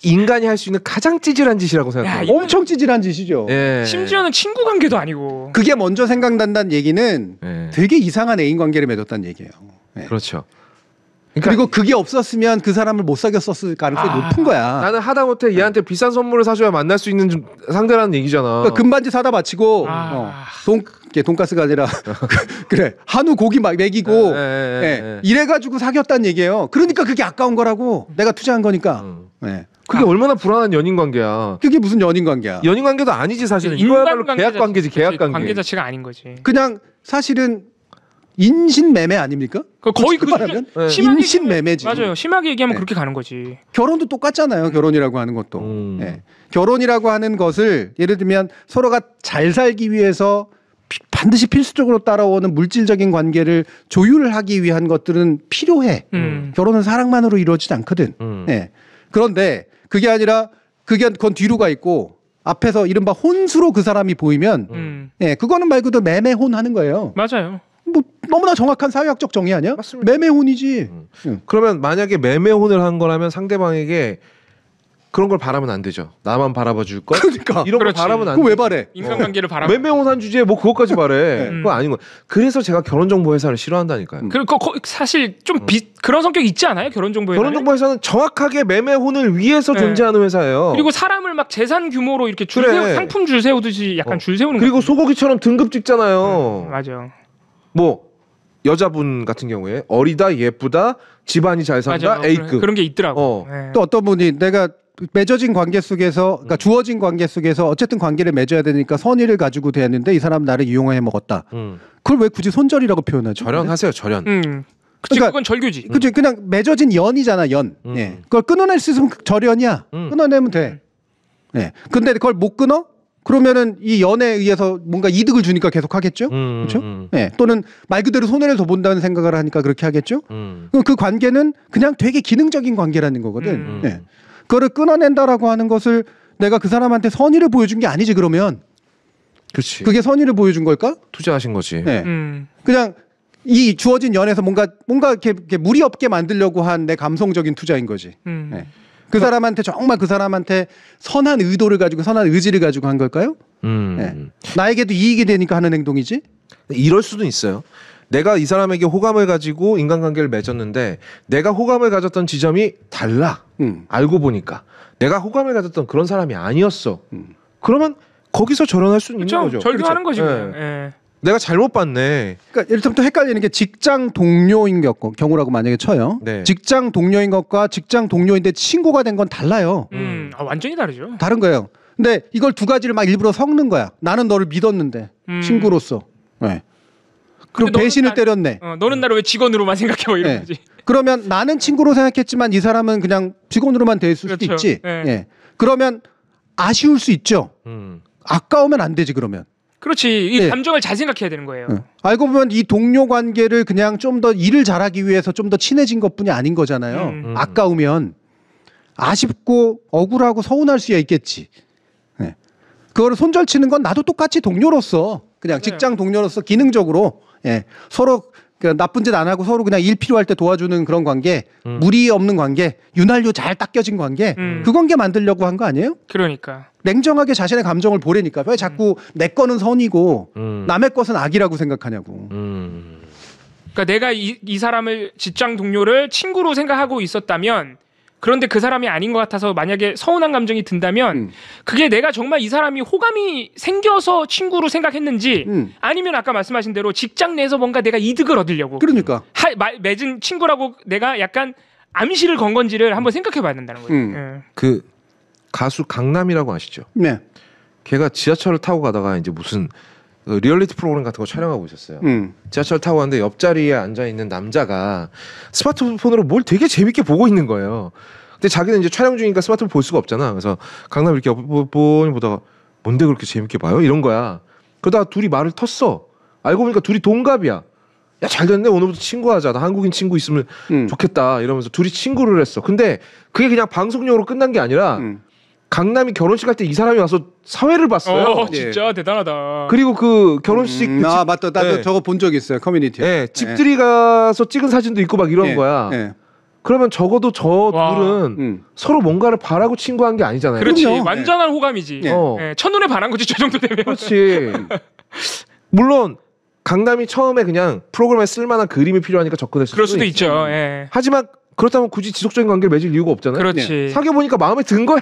인간이 할 수 있는 가장 찌질한 짓이라고 생각해요. 엄청 찌질한 짓이죠. 심지어는 친구 관계도 아니고. 그게 먼저 생각난다는 얘기는 되게 이상한 애인 관계를 맺었다는 얘기예요. 그렇죠. 그리고 그게 없었으면 그 사람을 못 사귀었을 가능성이 높은 거야. 나는 하다못해 얘한테 비싼 선물을 사줘야 만날 수 있는 상대라는 얘기잖아. 그러니까 금반지 사다 바치고 돈가스가 아니라 그래 한우 고기 막 먹이고 이래가지고 사귀었다는 얘기예요. 그러니까 그게 아까운 거라고. 내가 투자한 거니까. 그게 얼마나 불안한 연인 관계야. 그게 무슨 연인 관계야. 연인 관계도 아니지 사실은. 이거야말로 계약 관계지. 계약 관계. 관계 자체가 아닌 거지. 그냥 사실은 인신매매 아닙니까? 거의 그 말하면 인신매매지. 맞아요. 심하게 얘기하면 그렇게 가는 거지. 결혼도 똑같잖아요. 결혼이라고 하는 것도. 결혼이라고 하는 것을 예를 들면 서로가 잘 살기 위해서 반드시 필수적으로 따라오는 물질적인 관계를 조율하기 위한 것들은 필요해. 결혼은 사랑만으로 이루어지지 않거든. 그런데 그게 아니라 그건 뒤로 가 있고 앞에서 이른바 혼수로 그 사람이 보이면 그거는 말 그대로 매매혼 하는 거예요. 맞아요. 뭐 너무나 정확한 사회학적 정의 아니야? 맞습니다. 매매혼이지. 그러면 만약에 매매혼을 한 거라면 상대방에게 그런 걸 바라면 안 되죠. 나만 바라봐 줄 걸. 그러니까 이런 걸 바라면 안 돼. 그거 왜 바래? 인간관계를 바라. 매매혼 한 주제에 뭐 그것까지 바래. 그거 아닌 거. 그래서 제가 결혼정보회사를 싫어한다니까요. 그리고 사실 좀 그런 성격이 있지 않아요? 결혼정보회사. 결혼정보회사는 정확하게 매매혼을 위해서 존재하는 회사예요. 그리고 사람을 막 재산 규모로 이렇게 상품 줄 세우듯이 약간 줄 세우는. 그리고 소고기처럼 등급 찍잖아요. 맞아요. 뭐 여자분 같은 경우에 어리다, 예쁘다, 집안이 잘 산다, A급. 그런 게 있더라고. 또 어떤 분이 내가 맺어진 관계 속에서, 그러니까 주어진 관계 속에서 어쨌든 관계를 맺어야 되니까 선의를 가지고 되었는데 이 사람 나를 이용해 먹었다. 그걸 왜 굳이 손절이라고 표현하죠? 절연하세요, 절연. 그러니까 그건 절교지. 그치, 그냥 맺어진 연이잖아, 연. 그걸 끊어낼 수 있으면 절연이야. 끊어내면 돼. 근데 그걸 못 끊어? 그러면은 이 연에 의해서 뭔가 이득을 주니까 계속 하겠죠? 그렇죠? 또는 말 그대로 손해를 더 본다는 생각을 하니까 그렇게 하겠죠? 그럼 그 관계는 그냥 되게 기능적인 관계라는 거거든. 그거를 끊어낸다라고 하는 것을 내가 그 사람한테 선의를 보여준 게 아니지 그러면. 그렇지. 그게 선의를 보여준 걸까? 투자하신 거지. 그냥 이 주어진 연에서 뭔가 이렇게 무리 없게 만들려고 한 내 감성적인 투자인 거지. 네. 그 사람한테 정말 그 사람한테 선한 의도를 가지고 선한 의지를 가지고 한 걸까요? 네. 나에게도 이익이 되니까 하는 행동이지. 이럴 수도 있어요. 내가 이 사람에게 호감을 가지고 인간관계를 맺었는데 내가 호감을 가졌던 지점이 달라. 알고 보니까 내가 호감을 가졌던 그런 사람이 아니었어. 그러면 거기서 절연할 수 있는 거죠. 절교하는 거지. 네. 내가 잘못 봤네. 그러니까 예를 들면 또 헷갈리는 게 직장 동료인 경우라고 만약에 쳐요. 네. 직장 동료인 것과 직장 동료인데 친구가 된 건 달라요. 완전히 다르죠. 다른 거예요. 근데 이걸 두 가지를 막 일부러 섞는 거야. 나는 너를 믿었는데 친구로서. 네. 그럼 배신을 때렸네. 너는 나를 왜 직원으로만 생각해? 뭐 이런 거지. 그러면 나는 친구로 생각했지만 이 사람은 그냥 직원으로만 돼 있을 수도 있지. 예. 그러면 아쉬울 수 있죠. 아까우면 안 되지 그러면. 그렇지. 이 감정을 잘 생각해야 되는 거예요. 알고 보면 이 동료 관계를 그냥 좀 더 일을 잘하기 위해서 좀 더 친해진 것뿐이 아닌 거잖아요. 아까우면 아쉽고 억울하고 서운할 수야 있겠지. 네. 그거를 손절치는 건 나도 똑같이 동료로서 그냥 직장 동료로서 기능적으로 서로 나쁜 짓 안 하고 서로 그냥 일 필요할 때 도와주는 그런 관계, 무리 없는 관계, 윤활유 잘 닦여진 관계, 그 관계 만들려고 한 거 아니에요? 그러니까 냉정하게 자신의 감정을 보래니까 왜 자꾸 내 거는 선이고 남의 것은 악이라고 생각하냐고. 그러니까 내가 이 사람을 직장 동료를 친구로 생각하고 있었다면, 그런데 그 사람이 아닌 것 같아서 만약에 서운한 감정이 든다면 그게 내가 정말 이 사람이 호감이 생겨서 친구로 생각했는지 아니면 아까 말씀하신 대로 직장 내에서 뭔가 내가 이득을 얻으려고 그러니까 맺은 친구라고 내가 약간 암시를 건 건지를 한번 생각해 봐야 된다는 거예요. 그 가수 강남이라고 아시죠? 네. 걔가 지하철을 타고 가다가 이제 무슨 리얼리티 프로그램 같은 거 촬영하고 있었어요. 지하철 타고 왔는데 옆자리에 앉아있는 남자가 스마트폰으로 뭘 되게 재밌게 보고 있는 거예요. 근데 자기는 이제 촬영 중이니까 스마트폰 볼 수가 없잖아. 그래서 강남이 이렇게 보다가 뭔데 그렇게 재밌게 봐요? 이런 거야. 그러다가 둘이 말을 텄어. 알고 보니까 둘이 동갑이야. 야, 잘 됐네. 오늘부터 친구하자. 나 한국인 친구 있으면 좋겠다. 이러면서 둘이 친구를 했어. 근데 그게 그냥 방송용으로 끝난 게 아니라 강남이 결혼식 할 때 이 사람이 와서 사회를 봤어요. 진짜 대단하다. 그리고 그 결혼식 맞다. 나도 저거 본 적 있어요. 커뮤니티에. 집들이 가서 찍은 사진도 있고 막 이런 거야. 그러면 적어도 저 둘은 서로 뭔가를 바라고 친구한 게 아니잖아요. 그렇지. 그럼요. 완전한 호감이지. 첫눈에 반한 거지. 저 정도 되면. 그렇지. 물론 강남이 처음에 그냥 프로그램에 쓸만한 그림이 필요하니까 접근했을 그럴 수도 있죠. 하지만 그렇다면 굳이 지속적인 관계를 맺을 이유가 없잖아요. 그렇지. 사귀어 보니까 마음에 든 거야.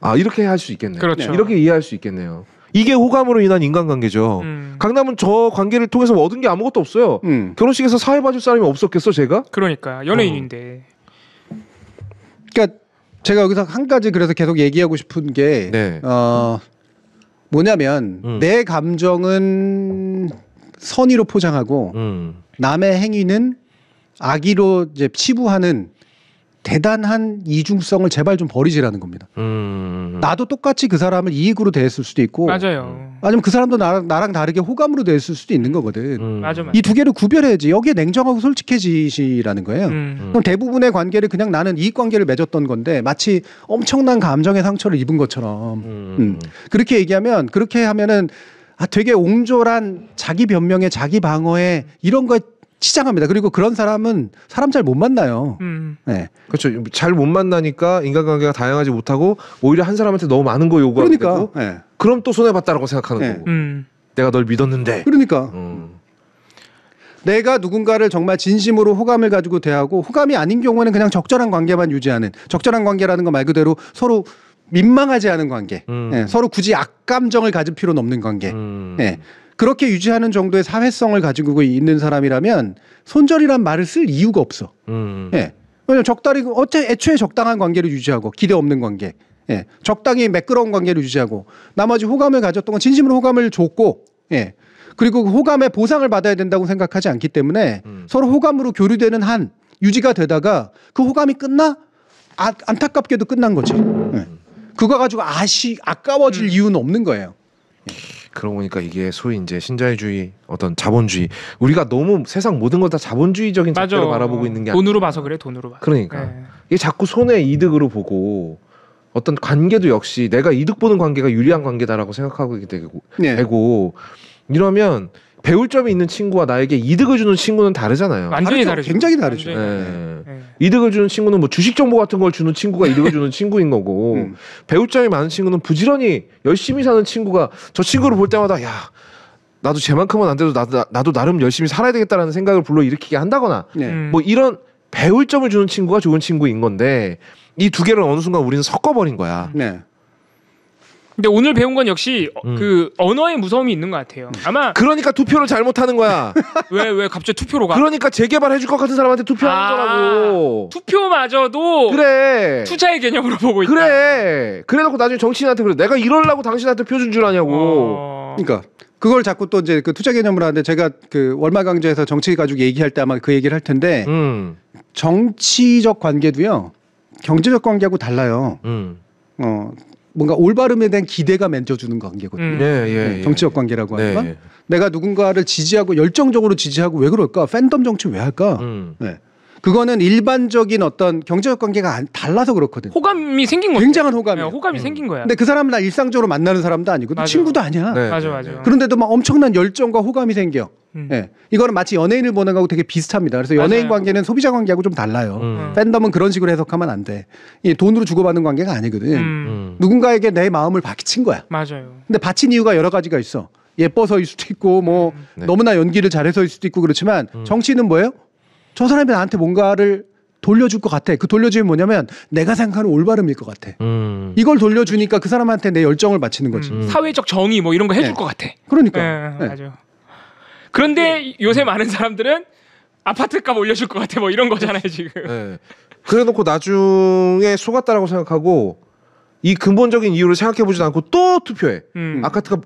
아, 이렇게 할 수 있겠네요. 그렇죠. 이렇게 이해할 수 있겠네요. 이게 호감으로 인한 인간관계죠. 강남은 저 관계를 통해서 얻은 게 아무것도 없어요. 결혼식에서 사회 봐줄 사람이 없었겠어, 제가? 그러니까 연예인인데. 그러니까 제가 여기서 한 가지 그래서 계속 얘기하고 싶은 게 뭐냐면 내 감정은 선의로 포장하고 남의 행위는 악의로 이제 치부하는 대단한 이중성을 제발 좀 버리시라는 겁니다. 나도 똑같이 그 사람을 이익으로 대했을 수도 있고, 맞아요. 아니면 그 사람도 나랑 다르게 호감으로 대했을 수도 있는 거거든. 맞아. 이 두 개를 구별해야지. 여기에 냉정하고 솔직해지시라는 거예요. 그럼 대부분의 관계를 그냥 나는 이익 관계를 맺었던 건데 마치 엄청난 감정의 상처를 입은 것처럼 그렇게 얘기하면, 그렇게 하면은 되게 옹졸한 자기 변명에 자기 방어에 이런 거에 치장합니다. 그리고 그런 사람은 사람 잘 못 만나요. 네. 그렇죠. 잘 못 만나니까 인간관계가 다양하지 못하고 오히려 한 사람한테 너무 많은 거 요구하게 되고 그럼 또 손해봤다라고 생각하는 거고. 내가 널 믿었는데. 그러니까 내가 누군가를 정말 진심으로 호감을 가지고 대하고, 호감이 아닌 경우에는 그냥 적절한 관계만 유지하는, 적절한 관계라는 거 말 그대로 서로 민망하지 않은 관계, 서로 굳이 악감정을 가질 필요는 없는 관계, 그렇게 유지하는 정도의 사회성을 가지고 있는 사람이라면 손절이란 말을 쓸 이유가 없어. 왜냐면 애초에 적당한 관계를 유지하고, 기대 없는 관계, 적당히 매끄러운 관계를 유지하고, 나머지 호감을 가졌던 건 진심으로 호감을 줬고, 그리고 그 호감의 보상을 받아야 된다고 생각하지 않기 때문에 서로 호감으로 교류되는 한 유지가 되다가 그 호감이 끝나? 안타깝게도 끝난 거지. 그거 가지고 아까워질 이유는 없는 거예요. 그러고 보니까 이게 소위 이제 신자유주의, 어떤 자본주의, 우리가 너무 세상 모든 걸 다 자본주의적인 잣대로 바라보고 있는 게 돈으로 봐서 그래. 돈으로 봐. 그러니까 이게 자꾸 손해 이득으로 보고, 어떤 관계도 역시 내가 이득 보는 관계가 유리한 관계다라고 생각하게 되고 이러면 배울 점이 있는 친구와 나에게 이득을 주는 친구는 다르잖아요. 완전히 다르죠. 굉장히 다르죠. 이득을 주는 친구는 뭐 주식 정보 같은 걸 주는 친구가 이득을 주는 친구인 거고 배울 점이 많은 친구는 부지런히 열심히 사는 친구가 저 친구를 볼 때마다 야 나도 쟤만큼은 안 돼도 나도 나름 열심히 살아야 되겠다라는 생각을 불러일으키게 한다거나 뭐 이런 배울 점을 주는 친구가 좋은 친구인 건데 이 두 개를 어느 순간 우리는 섞어버린 거야. 네. 근데 오늘 배운 건 역시 그 언어의 무서움이 있는 것 같아요. 아마 그러니까 투표를 잘못하는 거야. 왜 갑자기 투표로 가? 그러니까 재개발해줄 것 같은 사람한테 투표하는 거라고. 투표마저도 그래. 투자의 개념으로 보고 있다. 그래. 그래놓고 나중에 정치인한테 그래. 내가 이러려고 당신한테 표 준 줄 아냐고. 그러니까 그걸 자꾸 또 이제 그 투자 개념을 하는데 제가 그 월말 강좌에서 정치 가지고 얘기할 때 아마 그 얘기를 할 텐데 정치적 관계도요 경제적 관계하고 달라요. 뭔가 올바름에 대한 기대가 맺어주는 관계거든요. 정치적 관계라고 하는 건 내가 누군가를 지지하고 열정적으로 지지하고 왜 그럴까? 팬덤 정치 왜 할까? 그거는 일반적인 어떤 경제적 관계가 달라서 그렇거든요. 호감이 생긴 거죠. 굉장한 호감이. 호감이 생긴 거야. 근데 그 사람은 나 일상적으로 만나는 사람도 아니고 친구도 아니야. 맞아. 그런데도 막 엄청난 열정과 호감이 생겨. 이거는 마치 연예인을 보는 거하고 되게 비슷합니다. 그래서 연예인 관계는 소비자 관계하고 좀 달라요. 팬덤은 그런 식으로 해석하면 안 돼. 이 돈으로 주고받는 관계가 아니거든. 누군가에게 내 마음을 바친 거야. 맞아요. 근데 바친 이유가 여러 가지가 있어. 예뻐서일 수도 있고 뭐 너무나 연기를 잘해서일 수도 있고 그렇지만 정치는 뭐예요? 저 사람이 나한테 뭔가를 돌려줄 것 같아. 그 돌려주면 뭐냐면 내가 생각하는 올바름일 것 같아. 이걸 돌려주니까 그 사람한테 내 열정을 바치는 거지. 사회적 정의 뭐 이런 거 해줄 것 같아. 그러니까. 맞아. 그런데 요새 많은 사람들은 아파트값 올려줄 것 같아. 뭐 이런 거잖아요 지금. 그래놓고 나중에 속았다라고 생각하고 이 근본적인 이유를 생각해보지도 않고 또 투표해.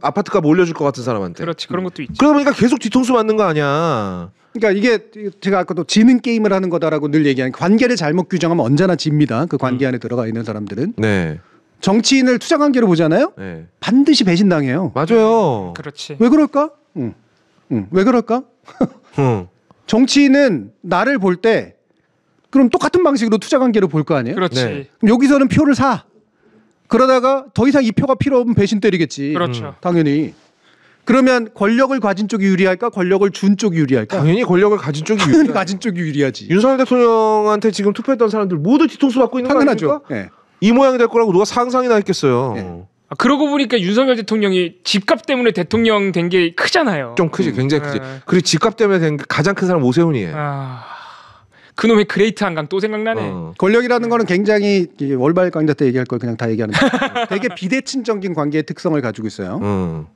아파트값 올려줄 것 같은 사람한테. 그렇지. 그런 것도 있지. 그러다 보니까 계속 뒤통수 맞는 거 아니야. 그러니까 이게 제가 아까도 지는 게임을 하는 거다라고 늘 얘기하는 관계를 잘못 규정하면 언제나 집니다. 그 관계 안에 들어가 있는 사람들은. 정치인을 투자 관계로 보잖아요. 반드시 배신당해요. 맞아요. 그렇지. 왜 그럴까? 왜 그럴까? 정치인은 나를 볼 때 그럼 똑같은 방식으로 투자 관계로 볼 거 아니에요? 그렇지. 그럼 여기서는 표를 사. 그러다가 더 이상 이 표가 필요 없으면 배신 때리겠지. 그렇죠. 당연히. 그러면 권력을 가진 쪽이 유리할까? 권력을 준 쪽이 유리할까? 당연히 권력을 가진 쪽이 유리하지. 가진 쪽이 유리하지. 윤석열 대통령한테 지금 투표했던 사람들 모두 뒤통수 받고 있는 거 아닙니까? 이 모양이 될 거라고 누가 상상이나 했겠어요. 그러고 보니까 윤석열 대통령이 집값 때문에 대통령 된 게 크잖아요. 좀 크지. 굉장히 크지. 그리고 집값 때문에 된 가장 큰 사람 오세훈이에요. 그놈의 그레이트 한강 또 생각나네. 권력이라는 거는 굉장히 월말 강좌 때 얘기할 걸 그냥 다 얘기하는 거예요. 되게 비대칭적인 관계의 특성을 가지고 있어요.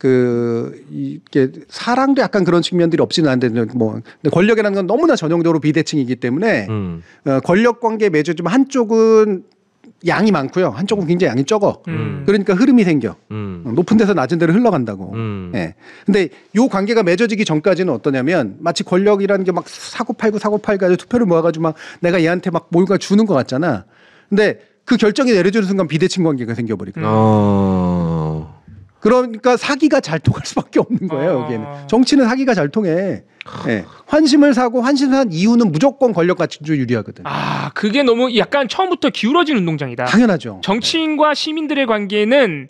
이게 사랑도 약간 그런 측면들이 없지는 않은데 뭐 권력이라는 건 너무나 전형적으로 비대칭이기 때문에 권력 관계에 맺어지면 한쪽은 양이 많고요. 한쪽은 굉장히 양이 적어. 그러니까 흐름이 생겨. 높은 데서 낮은 데로 흘러간다고. 근데 요 관계가 맺어지기 전까지는 어떠냐면 마치 권력이라는 게 막 사고팔고 가지고 투표를 모아가지고 막 내가 얘한테 막 뭔가 주는 것 같잖아. 근데 그 결정이 내려지는 순간 비대칭 관계가 생겨버리거든. 그러니까 사기가 잘 통할 수밖에 없는 거예요. 여기에는 정치는 사기가 잘 통해. 환심을 사고 환심 산 이유는 무조건 권력 가진 쪽 유리하거든. 그게 너무 약간 처음부터 기울어진 운동장이다. 당연하죠. 정치인과 시민들의 관계는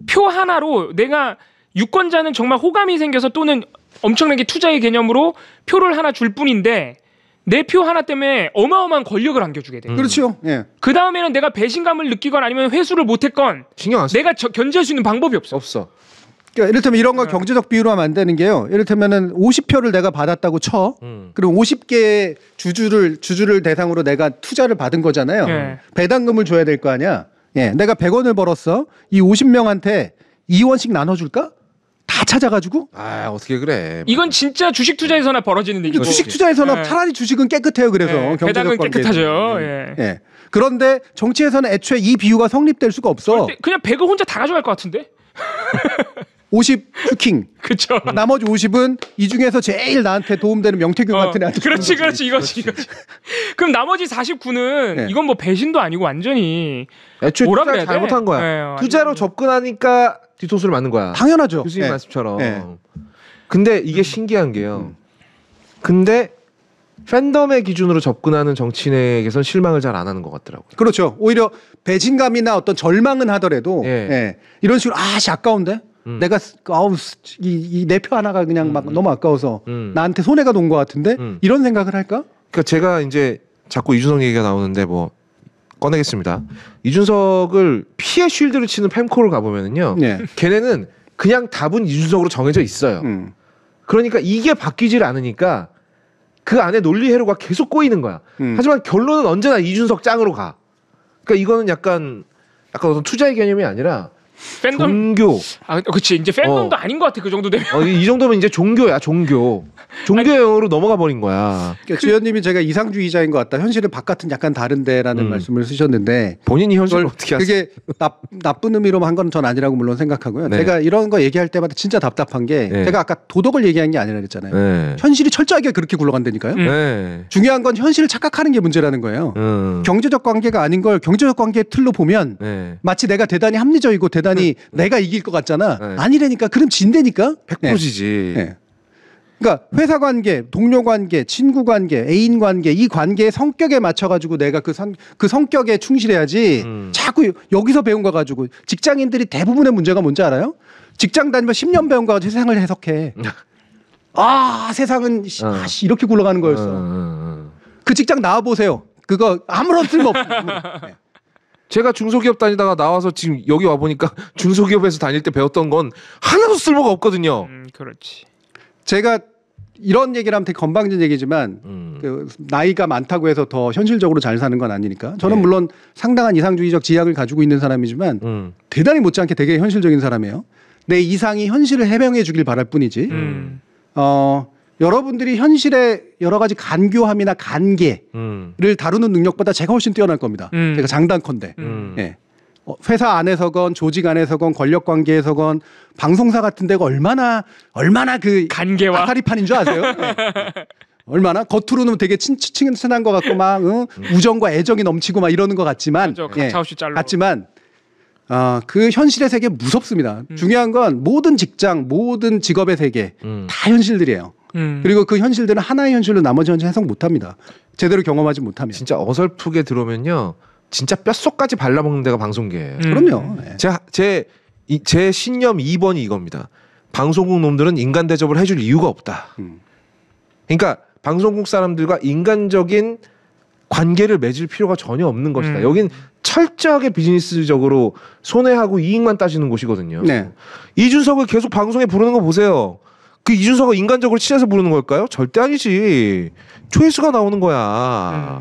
표 하나로 내가 유권자는 정말 호감이 생겨서 또는 엄청나게 투자의 개념으로 표를 하나 줄 뿐인데 내 표 하나 때문에 어마어마한 권력을 안겨주게 돼. 그렇죠. 그 다음에는 내가 배신감을 느끼건 아니면 회수를 못했건 신경 안 써. 내가 견제할 수 있는 방법이 없어. 그러니까 이를테면 이런 거 경제적 비유로 하면 안 되는 게요. 이를테면은 50표를 내가 받았다고 쳐. 그럼 50개의 주주를 대상으로 내가 투자를 받은 거잖아요. 배당금을 줘야 될 거 아니야. 내가 100원을 벌었어. 이 50명한테 2원씩 나눠줄까? 다 찾아가지고? 어떻게 그래? 이건 진짜 주식 투자에서나 벌어지는 일이고. 주식 투자에서나 차라리 주식은 깨끗해요. 그래서 배당은 깨끗하죠. 그런데 정치에서는 애초에 이 비유가 성립될 수가 없어. 그냥 100을 혼자 다 가져갈 것 같은데? 50 슈킹. 그쵸. 나머지 50은 이 중에서 제일 나한테 도움되는 명태균 같은 애한테. 그렇지 이거지. 그럼 나머지 49는 이건 뭐 배신도 아니고 완전히 애초에 투자를 잘못한 거야. 투자로 접근하니까 뒤통수를 맞는 거야. 당연하죠. 교수님 말씀처럼. 근데 이게 신기한 게요. 근데 팬덤의 기준으로 접근하는 정치인에게선 실망을 잘 안 하는 것 같더라고요. 그렇죠. 오히려 배신감이나 어떤 절망은 하더라도 이런 식으로 아까운데? 내가 내 표 하나가 그냥 막 너무 아까워서 나한테 손해가 온 것 같은데 이런 생각을 할까? 그러니까 제가 이제 자꾸 이준석 얘기가 나오는데 뭐 꺼내겠습니다. 이준석을 피해 쉴드를 치는 펜코를 가보면은요. 걔네는 그냥 답은 이준석으로 정해져 있어요. 그러니까 이게 바뀌질 않으니까 그 안에 논리 해로가 계속 꼬이는 거야. 하지만 결론은 언제나 이준석 짱으로 가. 그러니까 이거는 약간 어떤 투자의 개념이 아니라 팬덤, 종교. 아, 그렇지. 이제 팬덤도 아닌 것 같아. 그 정도 되면. 이 정도면 이제 종교야, 종교. 종교형으로 넘어가 버린 거야. 그러니까 주연님이 제가 이상주의자인 것 같다. 현실은 바깥은 약간 다른데라는 말씀을 쓰셨는데 본인이 현실을 어떻게 그게 나쁜 의미로 한 건 전 아니라고 물론 생각하고요. 네. 제가 이런 거 얘기할 때마다 진짜 답답한 게 네. 제가 아까 도덕을 얘기한 게 아니라 그랬잖아요. 네. 현실이 철저하게 그렇게 굴러간다니까요. 네. 중요한 건 현실을 착각하는 게 문제라는 거예요. 경제적 관계가 아닌 걸 경제적 관계의 틀로 보면 마치 내가 대단히 합리적이고 대단히 내가 이길 것 같잖아. 아니라니까. 그럼 진대니까. 100%지. 네. 그러니까 회사 관계, 동료 관계, 친구 관계, 애인 관계 이 관계의 성격에 맞춰가지고 내가 그 성격에 충실해야지. 자꾸 여기서 배운 거 가지고 직장인들이 대부분의 문제가 뭔지 알아요? 직장 다니면 10년 배운 거 가지고 세상을 해석해. 아 세상은 이렇게 굴러가는 거였어. 그 직장 나와 보세요. 그거 아무런 쓸모 없어. 네. 제가 중소기업 다니다가 나와서 지금 여기 와 보니까 중소기업에서 다닐 때 배웠던 건 하나도 쓸모가 없거든요. 그렇지. 제가 이런 얘기를 하면 되게 건방진 얘기지만 그 나이가 많다고 해서 더 현실적으로 잘 사는 건 아니니까 저는 물론 상당한 이상주의적 지향을 가지고 있는 사람이지만 대단히 못지않게 되게 현실적인 사람이에요. 내 이상이 현실을 해명해 주길 바랄 뿐이지 여러분들이 현실의 여러 가지 간교함이나 간계를 다루는 능력보다 제가 훨씬 뛰어날 겁니다. 제가 장단컨대. 예. 회사 안에서건 조직 안에서건 권력 관계에서건 방송사 같은 데가 얼마나 그 간계와 아사리판인 줄 아세요? 네. 얼마나 겉으로는 되게 친한 것 같고 막 우정과 애정이 넘치고 막 이러는 것 같지만 가차없이 잘라. 같지만 그 현실의 세계 무섭습니다. 중요한 건 모든 직장, 모든 직업의 세계 다 현실들이에요. 그리고 그 현실들은 하나의 현실로 나머지 현실 해석 못합니다. 제대로 경험하지 못하면. 진짜 어설프게 들어오면요. 진짜 뼈속까지 발라먹는 데가 방송계예요. 그럼요. 네. 제 신념 2번이 이겁니다. 방송국 놈들은 인간 대접을 해줄 이유가 없다. 그러니까 방송국 사람들과 인간적인 관계를 맺을 필요가 전혀 없는 것이다. 여긴 철저하게 비즈니스적으로 손해하고 이익만 따지는 곳이거든요. 네. 이준석을 계속 방송에 부르는 거 보세요. 그 이준석을 인간적으로 친해서 부르는 걸까요? 절대 아니지. 조회수가 나오는 거야.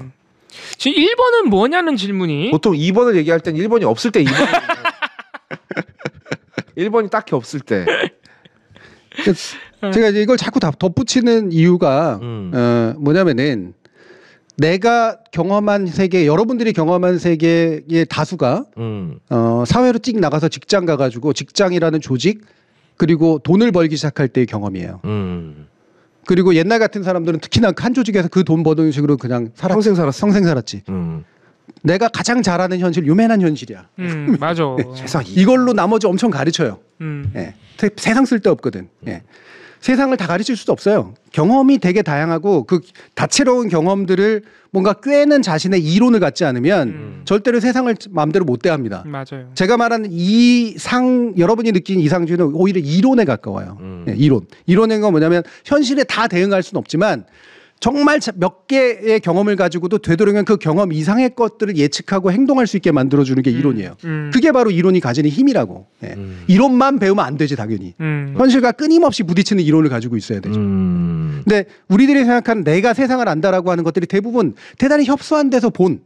지금 1번은 뭐냐는 질문이 보통 2번을 얘기할 땐 1번이 없을 때 2번 1번이 딱히 없을 때 제가 이걸 자꾸 다 덧붙이는 이유가 뭐냐면은 내가 경험한 세계 여러분들이 경험한 세계의 다수가 사회로 찍 나가서 직장 가가지고 직장이라는 조직 그리고 돈을 벌기 시작할 때의 경험이에요. 그리고 옛날 같은 사람들은 특히나 한 조직에서 그 돈 버는 식으로 그냥 평생 살았지. 내가 가장 잘하는 현실 요만한 현실이야. 맞아. 세상 이걸로 나머지 엄청 가르쳐요. 예. 세상 쓸데없거든. 예. 세상을 다 가르칠 수도 없어요. 경험이 되게 다양하고 그 다채로운 경험들을 뭔가 꿰는 자신의 이론을 갖지 않으면 절대로 세상을 마음대로 못 대합니다. 맞아요. 제가 말하는 여러분이 느낀 이상주의는 오히려 이론에 가까워요. 네, 이론인 건 뭐냐면 현실에 다 대응할 수는 없지만 정말 몇 개의 경험을 가지고도 되도록이면 그 경험 이상의 것들을 예측하고 행동할 수 있게 만들어주는 게 이론이에요. 그게 바로 이론이 가지는 힘이라고. 예. 이론만 배우면 안 되지 당연히. 현실과 끊임없이 부딪히는 이론을 가지고 있어야 되죠. 근데 우리들이 생각하는 내가 세상을 안다라고 하는 것들이 대부분 대단히 협소한 데서 본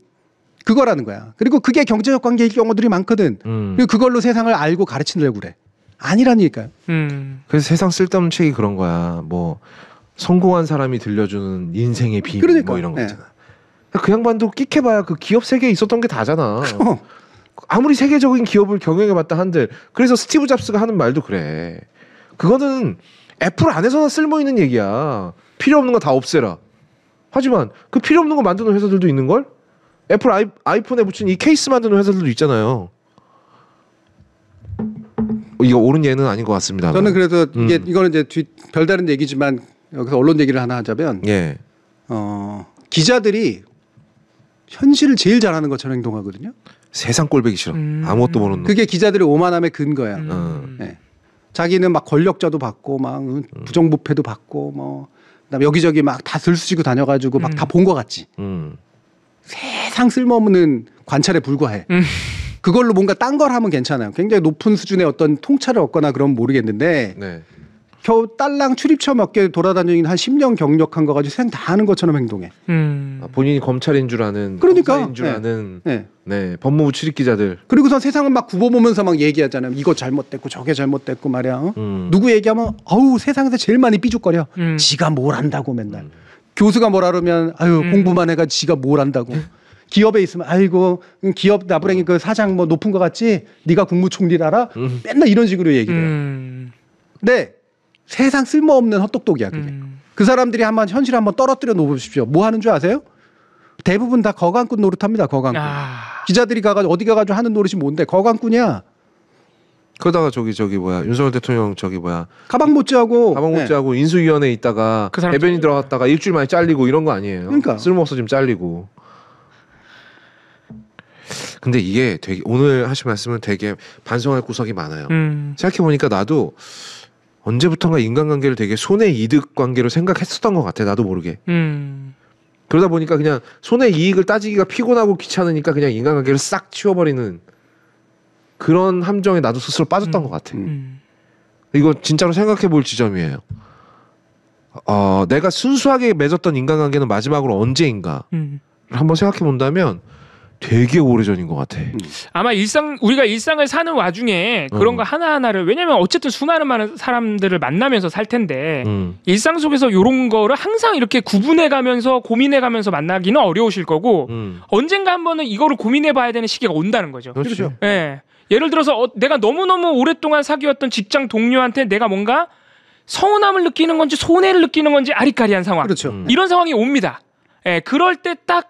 그거라는 거야. 그리고 그게 경제적 관계일 경우들이 많거든. 그리고 그걸로 세상을 알고 가르치려고 그래. 아니라니까요. 그래서 세상 쓸데없는 책이 그런 거야. 뭐 성공한 사람이 들려주는 인생의 비밀 그러니까, 뭐 이런 거 있잖아. 그 양반도 끽해봐야 그 기업 세계에 있었던 게 다잖아. 아무리 세계적인 기업을 경영해봤다 한들 그래서 스티브 잡스가 하는 말도 그래. 그거는 애플 안에서나 쓸모있는 얘기야. 필요 없는 거 다 없애라. 하지만 그 필요 없는 거 만드는 회사들도 있는걸? 애플 아이폰에 붙인 이 케이스 만드는 회사들도 있잖아요. 이거 옳은 예는 아닌 것 같습니다. 저는 그래서 이거는 이제 별다른 얘기지만 여기서 언론 얘기를 하나 하자면 기자들이 현실을 제일 잘하는 것처럼 행동하거든요. 세상 꼴보기 싫어. 아무것도 모르는 그게 기자들의 오만함의 근거야. 네. 자기는 막 권력자도 받고 막 부정부패도 받고 뭐 그다음에 여기저기 막 다 들쑤시고 다녀가지고 막 다 본 것 같지. 세상 쓸모없는 관찰에 불과해. 그걸로 뭔가 딴 걸 하면 괜찮아요. 굉장히 높은 수준의 어떤 통찰을 얻거나 그러면 모르겠는데 네. 겨우 딸랑 출입처 몇 개 돌아다니는 한 10년 경력한 거 가지고 세상 다 하는 것처럼 행동해. 본인이 검찰인 줄 아는, 그러니까 검사인 줄 아는 네, 법무부 출입 기자들. 그리고선 세상을 막 굽어보면서 막 얘기하잖아요. 이거 잘못됐고 저게 잘못됐고 말이야. 누구 얘기하면 아우 세상에서 제일 많이 삐죽거려. 지가 뭘 안다고 맨날. 교수가 뭐라 그러면 아유 공부만 해가 지가 뭘 안다고. 기업에 있으면 아이고 기업 나부랭이 그 사장 뭐 높은 거 같지? 네가 국무총리를 알아? 맨날 이런 식으로 얘기를 해요. 근데 세상 쓸모없는 헛똑똑이야 그게. 그 사람들이 한번 현실 한번 떨어뜨려 놓으십시오. 뭐 하는 줄 아세요? 대부분 다 거강꾼 노릇합니다. 거강꾼. 기자들이 가가지고 어디 가가지고 하는 노릇이 뭔데? 거강꾼이야. 그러다가 저기 뭐야 윤석열 대통령 저기 뭐야 가방 못 쥐하고 인수위원회에 있다가 그 대변인 들어갔다가 일주일 만에 잘리고 이런 거 아니에요? 그러니까 쓸모없어 지금 잘리고. 근데 이게 되게 오늘 하신 말씀은 되게 반성할 구석이 많아요. 생각해보니까 나도 언제부턴가 인간관계를 되게 손해이득 관계로 생각했었던 것 같아. 나도 모르게. 그러다 보니까 그냥 손해이익을 따지기가 피곤하고 귀찮으니까 그냥 인간관계를 싹 치워버리는 그런 함정에 나도 스스로 빠졌던 것 같아. 이거 진짜로 생각해볼 지점이에요. 내가 순수하게 맺었던 인간관계는 마지막으로 언제인가 한번 생각해본다면 되게 오래전인 것 같아. 아마 우리가 일상을 사는 와중에 그런 거 하나하나를, 왜냐면 어쨌든 수많은 많은 사람들을 만나면서 살 텐데 일상 속에서 이런 거를 항상 이렇게 구분해가면서 고민해가면서 만나기는 어려우실 거고 언젠가 한 번은 이거를 고민해봐야 되는 시기가 온다는 거죠. 그렇죠. 예. 예를 들어서 내가 너무너무 오랫동안 사귀었던 직장 동료한테 내가 뭔가 서운함을 느끼는 건지 손해를 느끼는 건지 아리까리한 상황. 그렇죠. 이런 상황이 옵니다. 예. 그럴 때 딱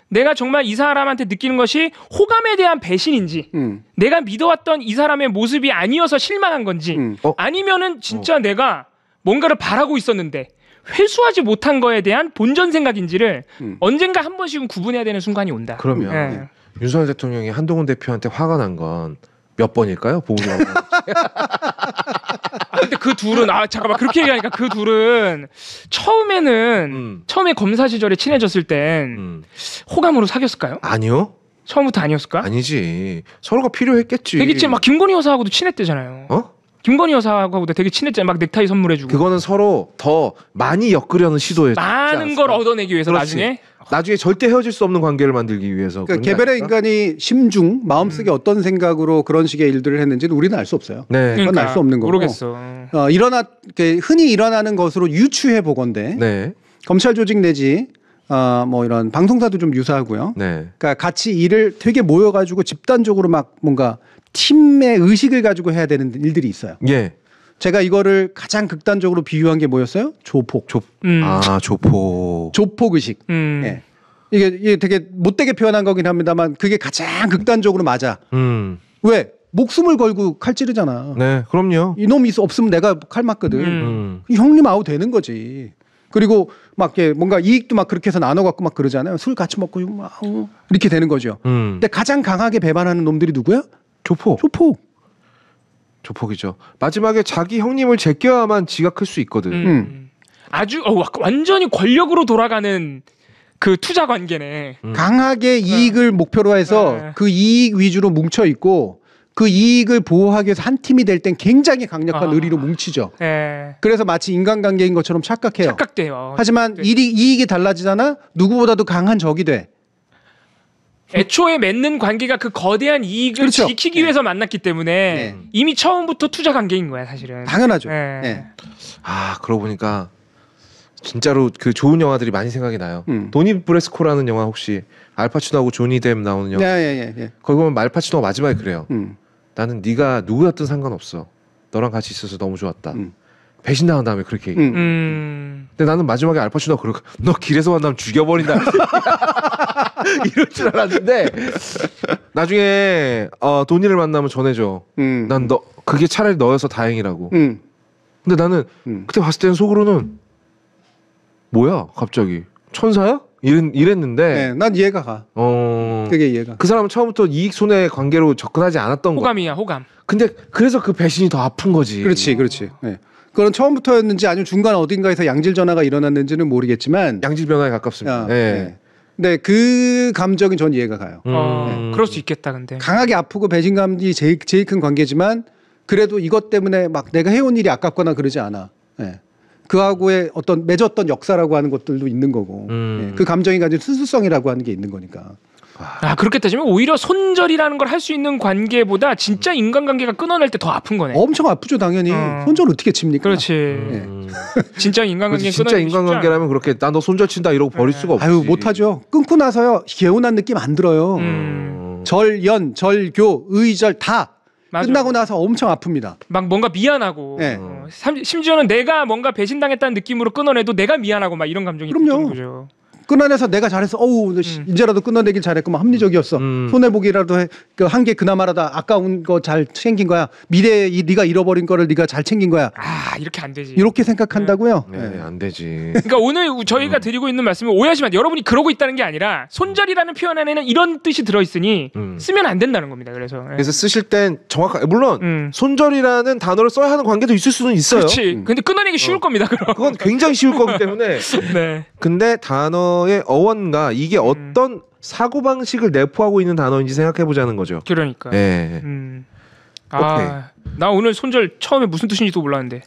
내가 정말 이 사람한테 느끼는 것이 호감에 대한 배신인지 내가 믿어왔던 이 사람의 모습이 아니어서 실망한 건지 아니면은 진짜 내가 뭔가를 바라고 있었는데 회수하지 못한 거에 대한 본전 생각인지를 언젠가 한 번씩은 구분해야 되는 순간이 온다. 그러면 윤석열 대통령이 한동훈 대표한테 화가 난 건 몇 번일까요? 보훈이라고. 근데 그 둘은 잠깐만 그렇게 얘기하니까 그 둘은 처음에 검사 시절에 친해졌을 땐 호감으로 사귀었을까요? 아니요. 처음부터 아니었을까? 아니지. 서로가 필요했겠지. 되겠지. 막 김건희 여사하고도 친했대잖아요. 김건희 여사하고도 되게 친했잖아요. 막 넥타이 선물해주고. 그거는 서로 더 많이 엮으려는 시도였지. 많은 걸 얻어내기 위해서. 그렇지. 나중에 절대 헤어질 수 없는 관계를 만들기 위해서. 그러니까 개별의 인간이 심중 마음속에 어떤 생각으로 그런 식의 일들을 했는지는 우리는 알 수 없어요. 네. 그건 알 수 없는 거고. 모르겠어. 흔히 일어나는 것으로 유추해 보건대. 네. 검찰 조직 내지 뭐 이런 방송사도 좀 유사하고요. 네. 그러니까 같이 일을 되게 모여가지고 집단적으로 막 뭔가 팀의 의식을 가지고 해야 되는 일들이 있어요. 예. 제가 이거를 가장 극단적으로 비유한 게 뭐였어요? 조폭. 조폭. 조폭 의식. 예. 이게 되게 못되게 표현한 거긴 합니다만 그게 가장 극단적으로 맞아. 왜? 목숨을 걸고 칼 찌르잖아. 네, 그럼요. 이놈이 없으면 내가 칼 맞거든. 형님 아웃 되는 거지. 그리고 막 뭔가 이익도 막 그렇게 해서 나눠 갖고 막 그러잖아요. 술 같이 먹고 막 이렇게 되는 거죠. 근데 가장 강하게 배반하는 놈들이 누구야? 조폭이죠. 마지막에 자기 형님을 제껴야만 지가 클 수 있거든. 아주 완전히 권력으로 돌아가는 그 투자 관계네. 강하게 이익을 목표로 해서 그 이익 위주로 뭉쳐 있고 그 이익을 보호하기 위해서 한 팀이 될 땐 굉장히 강력한 의리로 뭉치죠. 그래서 마치 인간관계인 것처럼 착각해요. 착각돼요. 하지만 이익이 달라지잖아. 누구보다도 강한 적이 돼. 애초에 맺는 관계가 그 거대한 이익을 그렇죠. 지키기 위해서 만났기 때문에 이미 처음부터 투자 관계인 거야 사실은. 당연하죠. 그러고 보니까 진짜로 그 좋은 영화들이 많이 생각이 나요. 도니 브레스코라는 영화 혹시 알파치노하고 조니 뎁 나오는 영화. 거기 보면 알파치노가 마지막에 그래요. 나는 네가 누구였든 상관없어. 너랑 같이 있어서 너무 좋았다. 배신당한 다음에 그렇게 얘기해. 근데 나는 마지막에 알파치노가 그러고 너 길에서 만나면 죽여버린다. 이럴 줄 알았는데 나중에 도니를 만나면 전해줘. 난 그게 차라리 너여서 다행이라고. 근데 나는 그때 봤을 때는 속으로는 뭐야 갑자기 천사야? 이랬는데 난 이해가 가. 그게 이해가. 그 사람은 처음부터 이익 손해 관계로 접근하지 않았던 거. 호감이야 호감. 근데 그래서 그 배신이 더 아픈 거지. 그렇지. 네. 그건 처음부터였는지 아니면 중간 어딘가에서 양질 전화가 일어났는지는 모르겠지만 양질 변화에 가깝습니다. 네. 근데 그 감정이 전 이해가 가요. 네. 그럴 수 있겠다. 근데 강하게 아프고 배신감이 제일 큰 관계지만 그래도 이것 때문에 막 내가 해온 일이 아깝거나 그러지 않아. 네. 그하고의 어떤 맺었던 역사라고 하는 것들도 있는 거고 네. 그 감정이 가진 순수성이라고 하는 게 있는 거니까. 그렇게 따지면 오히려 손절이라는 걸 할 수 있는 관계보다 진짜 인간관계가 끊어낼 때 더 아픈 거네. 엄청 아프죠 당연히. 손절 어떻게 칩니까? 그렇지. 네. 진짜 인간관계 진짜 인간관계라면 그렇게 나 너 손절 친다 이러고 버릴 수가 없지. 아유 못하죠. 끊고 나서요 개운한 느낌 안 들어요. 절연, 절교, 의절 다 맞아. 끝나고 나서 엄청 아픕니다. 막 뭔가 미안하고 네. 심지어는 내가 뭔가 배신당했다는 느낌으로 끊어내도 내가 미안하고 막 이런 감정이 드는 거죠. 끊어내서 내가 잘했어. 어우, 이제라도 끊어내길 잘했구만. 합리적이었어. 손해보기라도 해. 그 한 개 그나마라도 아까운 거 잘 챙긴 거야. 미래에 네가 잃어버린 거를 네가 잘 챙긴 거야. 이렇게 안 되지. 이렇게 생각한다고요? 네, 안 되지. 그러니까 오늘 저희가 드리고 있는 말씀은 오해하시면 여러분이 그러고 있다는 게 아니라 손절이라는 표현 안에는 이런 뜻이 들어있으니 쓰면 안 된다는 겁니다. 그래서 쓰실 땐 정확하게 물론 손절이라는 단어를 써야 하는 관계도 있을 수는 있어요. 그렇지. 근데 끊어내기 쉬울 겁니다. 그건 굉장히 쉬울 거기 때문에. 네. 근데 단어의 어원과 이게 어떤 사고방식을 내포하고 있는 단어인지 생각해보자는 거죠. 그러니까. 네. 나 오늘 손절 처음에 무슨 뜻인지도 몰랐는데.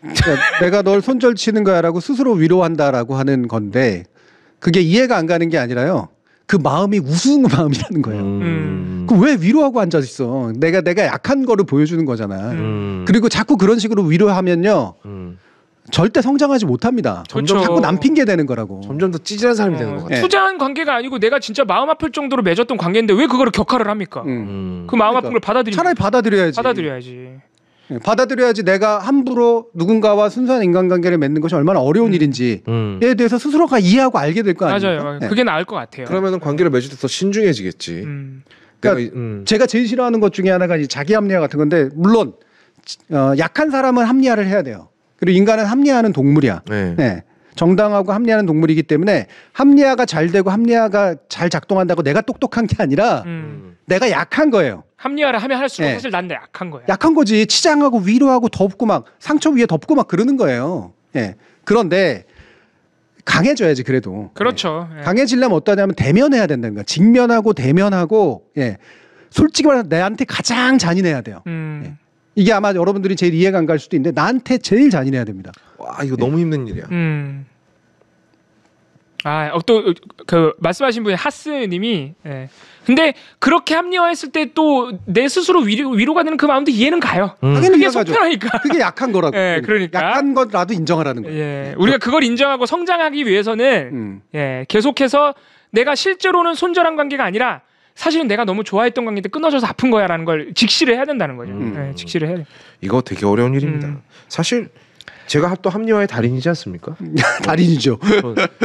그러니까 내가 널 손절 치는 거야라고 스스로 위로한다라고 하는 건데 그게 이해가 안 가는 게 아니라요. 그 마음이 우스운 마음이라는 거예요. 그 왜 위로하고 앉아 있어? 내가 약한 거를 보여주는 거잖아. 그리고 자꾸 그런 식으로 위로하면요. 절대 성장하지 못합니다. 점점 자꾸 남 핑계 대는 거라고. 점점 더 찌질한 사람이 되는 것 같아요. 투자한 관계가 아니고 내가 진짜 마음 아플 정도로 맺었던 관계인데 왜 그거를 격하를 합니까? 그 마음 아픈 걸 받아들이지. 차라리 받아들여야지. 받아들여야지 내가 함부로 누군가와 순수한 인간관계를 맺는 것이 얼마나 어려운 일인지에 대해서 스스로가 이해하고 알게 될 거 아니에요. 맞아요. 그게 나을 것 같아요. 그러면은 관계를 맺을 때 더 신중해지겠지. 그러니까 제가 제일 싫어하는 것 중에 하나가 이 자기 합리화 같은 건데 물론 약한 사람은 합리화를 해야 돼요. 그리고 인간은 합리화하는 동물이야. 네. 정당하고 합리화하는 동물이기 때문에 합리화가 잘 되고 합리화가 잘 작동한다고 내가 똑똑한 게 아니라 내가 약한 거예요. 합리화를 하면 할수록 사실 난 약한 거야. 약한 거지. 치장하고 위로하고 덮고 막 상처 위에 덮고 막 그러는 거예요. 그런데 강해져야지 그래도. 그렇죠. 강해지려면 어떠냐면 대면해야 된다는 거야. 직면하고 대면하고 솔직히 말해서 내한테 가장 잔인해야 돼요. 이게 아마 여러분들이 제일 이해가 안 갈 수도 있는데 나한테 제일 잔인해야 됩니다. 와 이거 너무 힘든 일이야. 또 그 말씀하신 분이 하스님이 근데 그렇게 합리화했을 때 또 내 스스로 위로가 되는 그 마음도 이해는 가요. 그게 속편하니까. 그게 약한 거라고. 그러니까 약한 거라도 인정하라는 거예요. 우리가 그걸 인정하고 성장하기 위해서는 계속해서 내가 실제로는 손절한 관계가 아니라 사실은 내가 너무 좋아했던 관계인데 끊어져서 아픈 거야라는 걸 직시를 해야 된다는 거죠. 직시를 해야 돼. 이거 되게 어려운 일입니다. 사실 제가 또 합리화의 달인이지 않습니까? 달인이죠.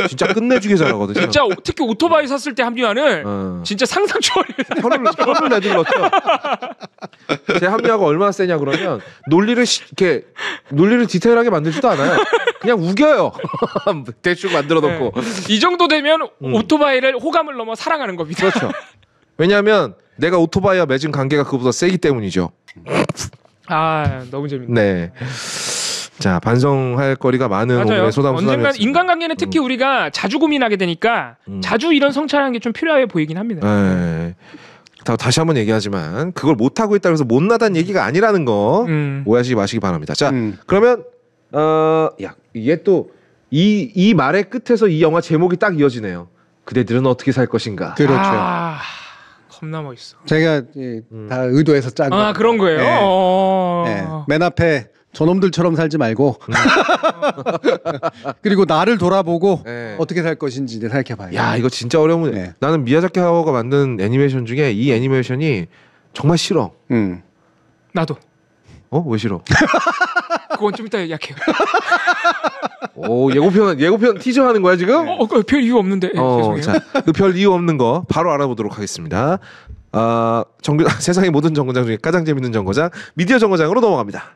진짜 끝내주게 잘하거든요. 진짜 특히 오토바이 샀을 때 합리화는 진짜 상상 초월해요. 혀를 내둘렀죠. 제 합리화가 얼마나 세냐 그러면 논리를 디테일하게 만들지도 않아요. 그냥 우겨요. 대충 만들어 놓고. 이 정도 되면 오토바이를 호감을 넘어 사랑하는 겁니다. 그렇죠. 왜냐하면 내가 오토바이와 맺은 관계가 그보다 세기 때문이죠. 너무 재밌네. 네. 자, 반성할 거리가 많은 오늘의 소담소담이었습니다. 언젠간 인간관계는 특히 우리가 자주 고민하게 되니까 자주 이런 성찰하는 게 좀 필요해 보이긴 합니다. 네. 다시 한번 얘기하지만 그걸 못하고 있다고 해서 못나다는 얘기가 아니라는 거 오해하시지 마시기 바랍니다. 자, 그러면 이게 또 이 말의 끝에서 이 영화 제목이 딱 이어지네요. 그대들은 어떻게 살 것인가. 그렇죠. 겁나 멋있어. 제가 다 의도해서 짠 거. 그런 거예요? 맨 앞에 저놈들처럼 살지 말고 그리고 나를 돌아보고 어떻게 살 것인지 이제 생각해봐요. 야 이거 진짜 어려운 문제. 나는 미야자키 하야오가 만든 애니메이션 중에 이 애니메이션이 정말 싫어. 나도. 왜 싫어? 그건 좀 이따 얘기할게요. 오 예고편 티저 하는 거야 지금? 별 이유 없는데. 죄송해요. 자, 그 별 이유 없는 거 바로 알아보도록 하겠습니다. 세상의 모든 정거장 중에 가장 재밌는 정거장 미디어 정거장으로 넘어갑니다.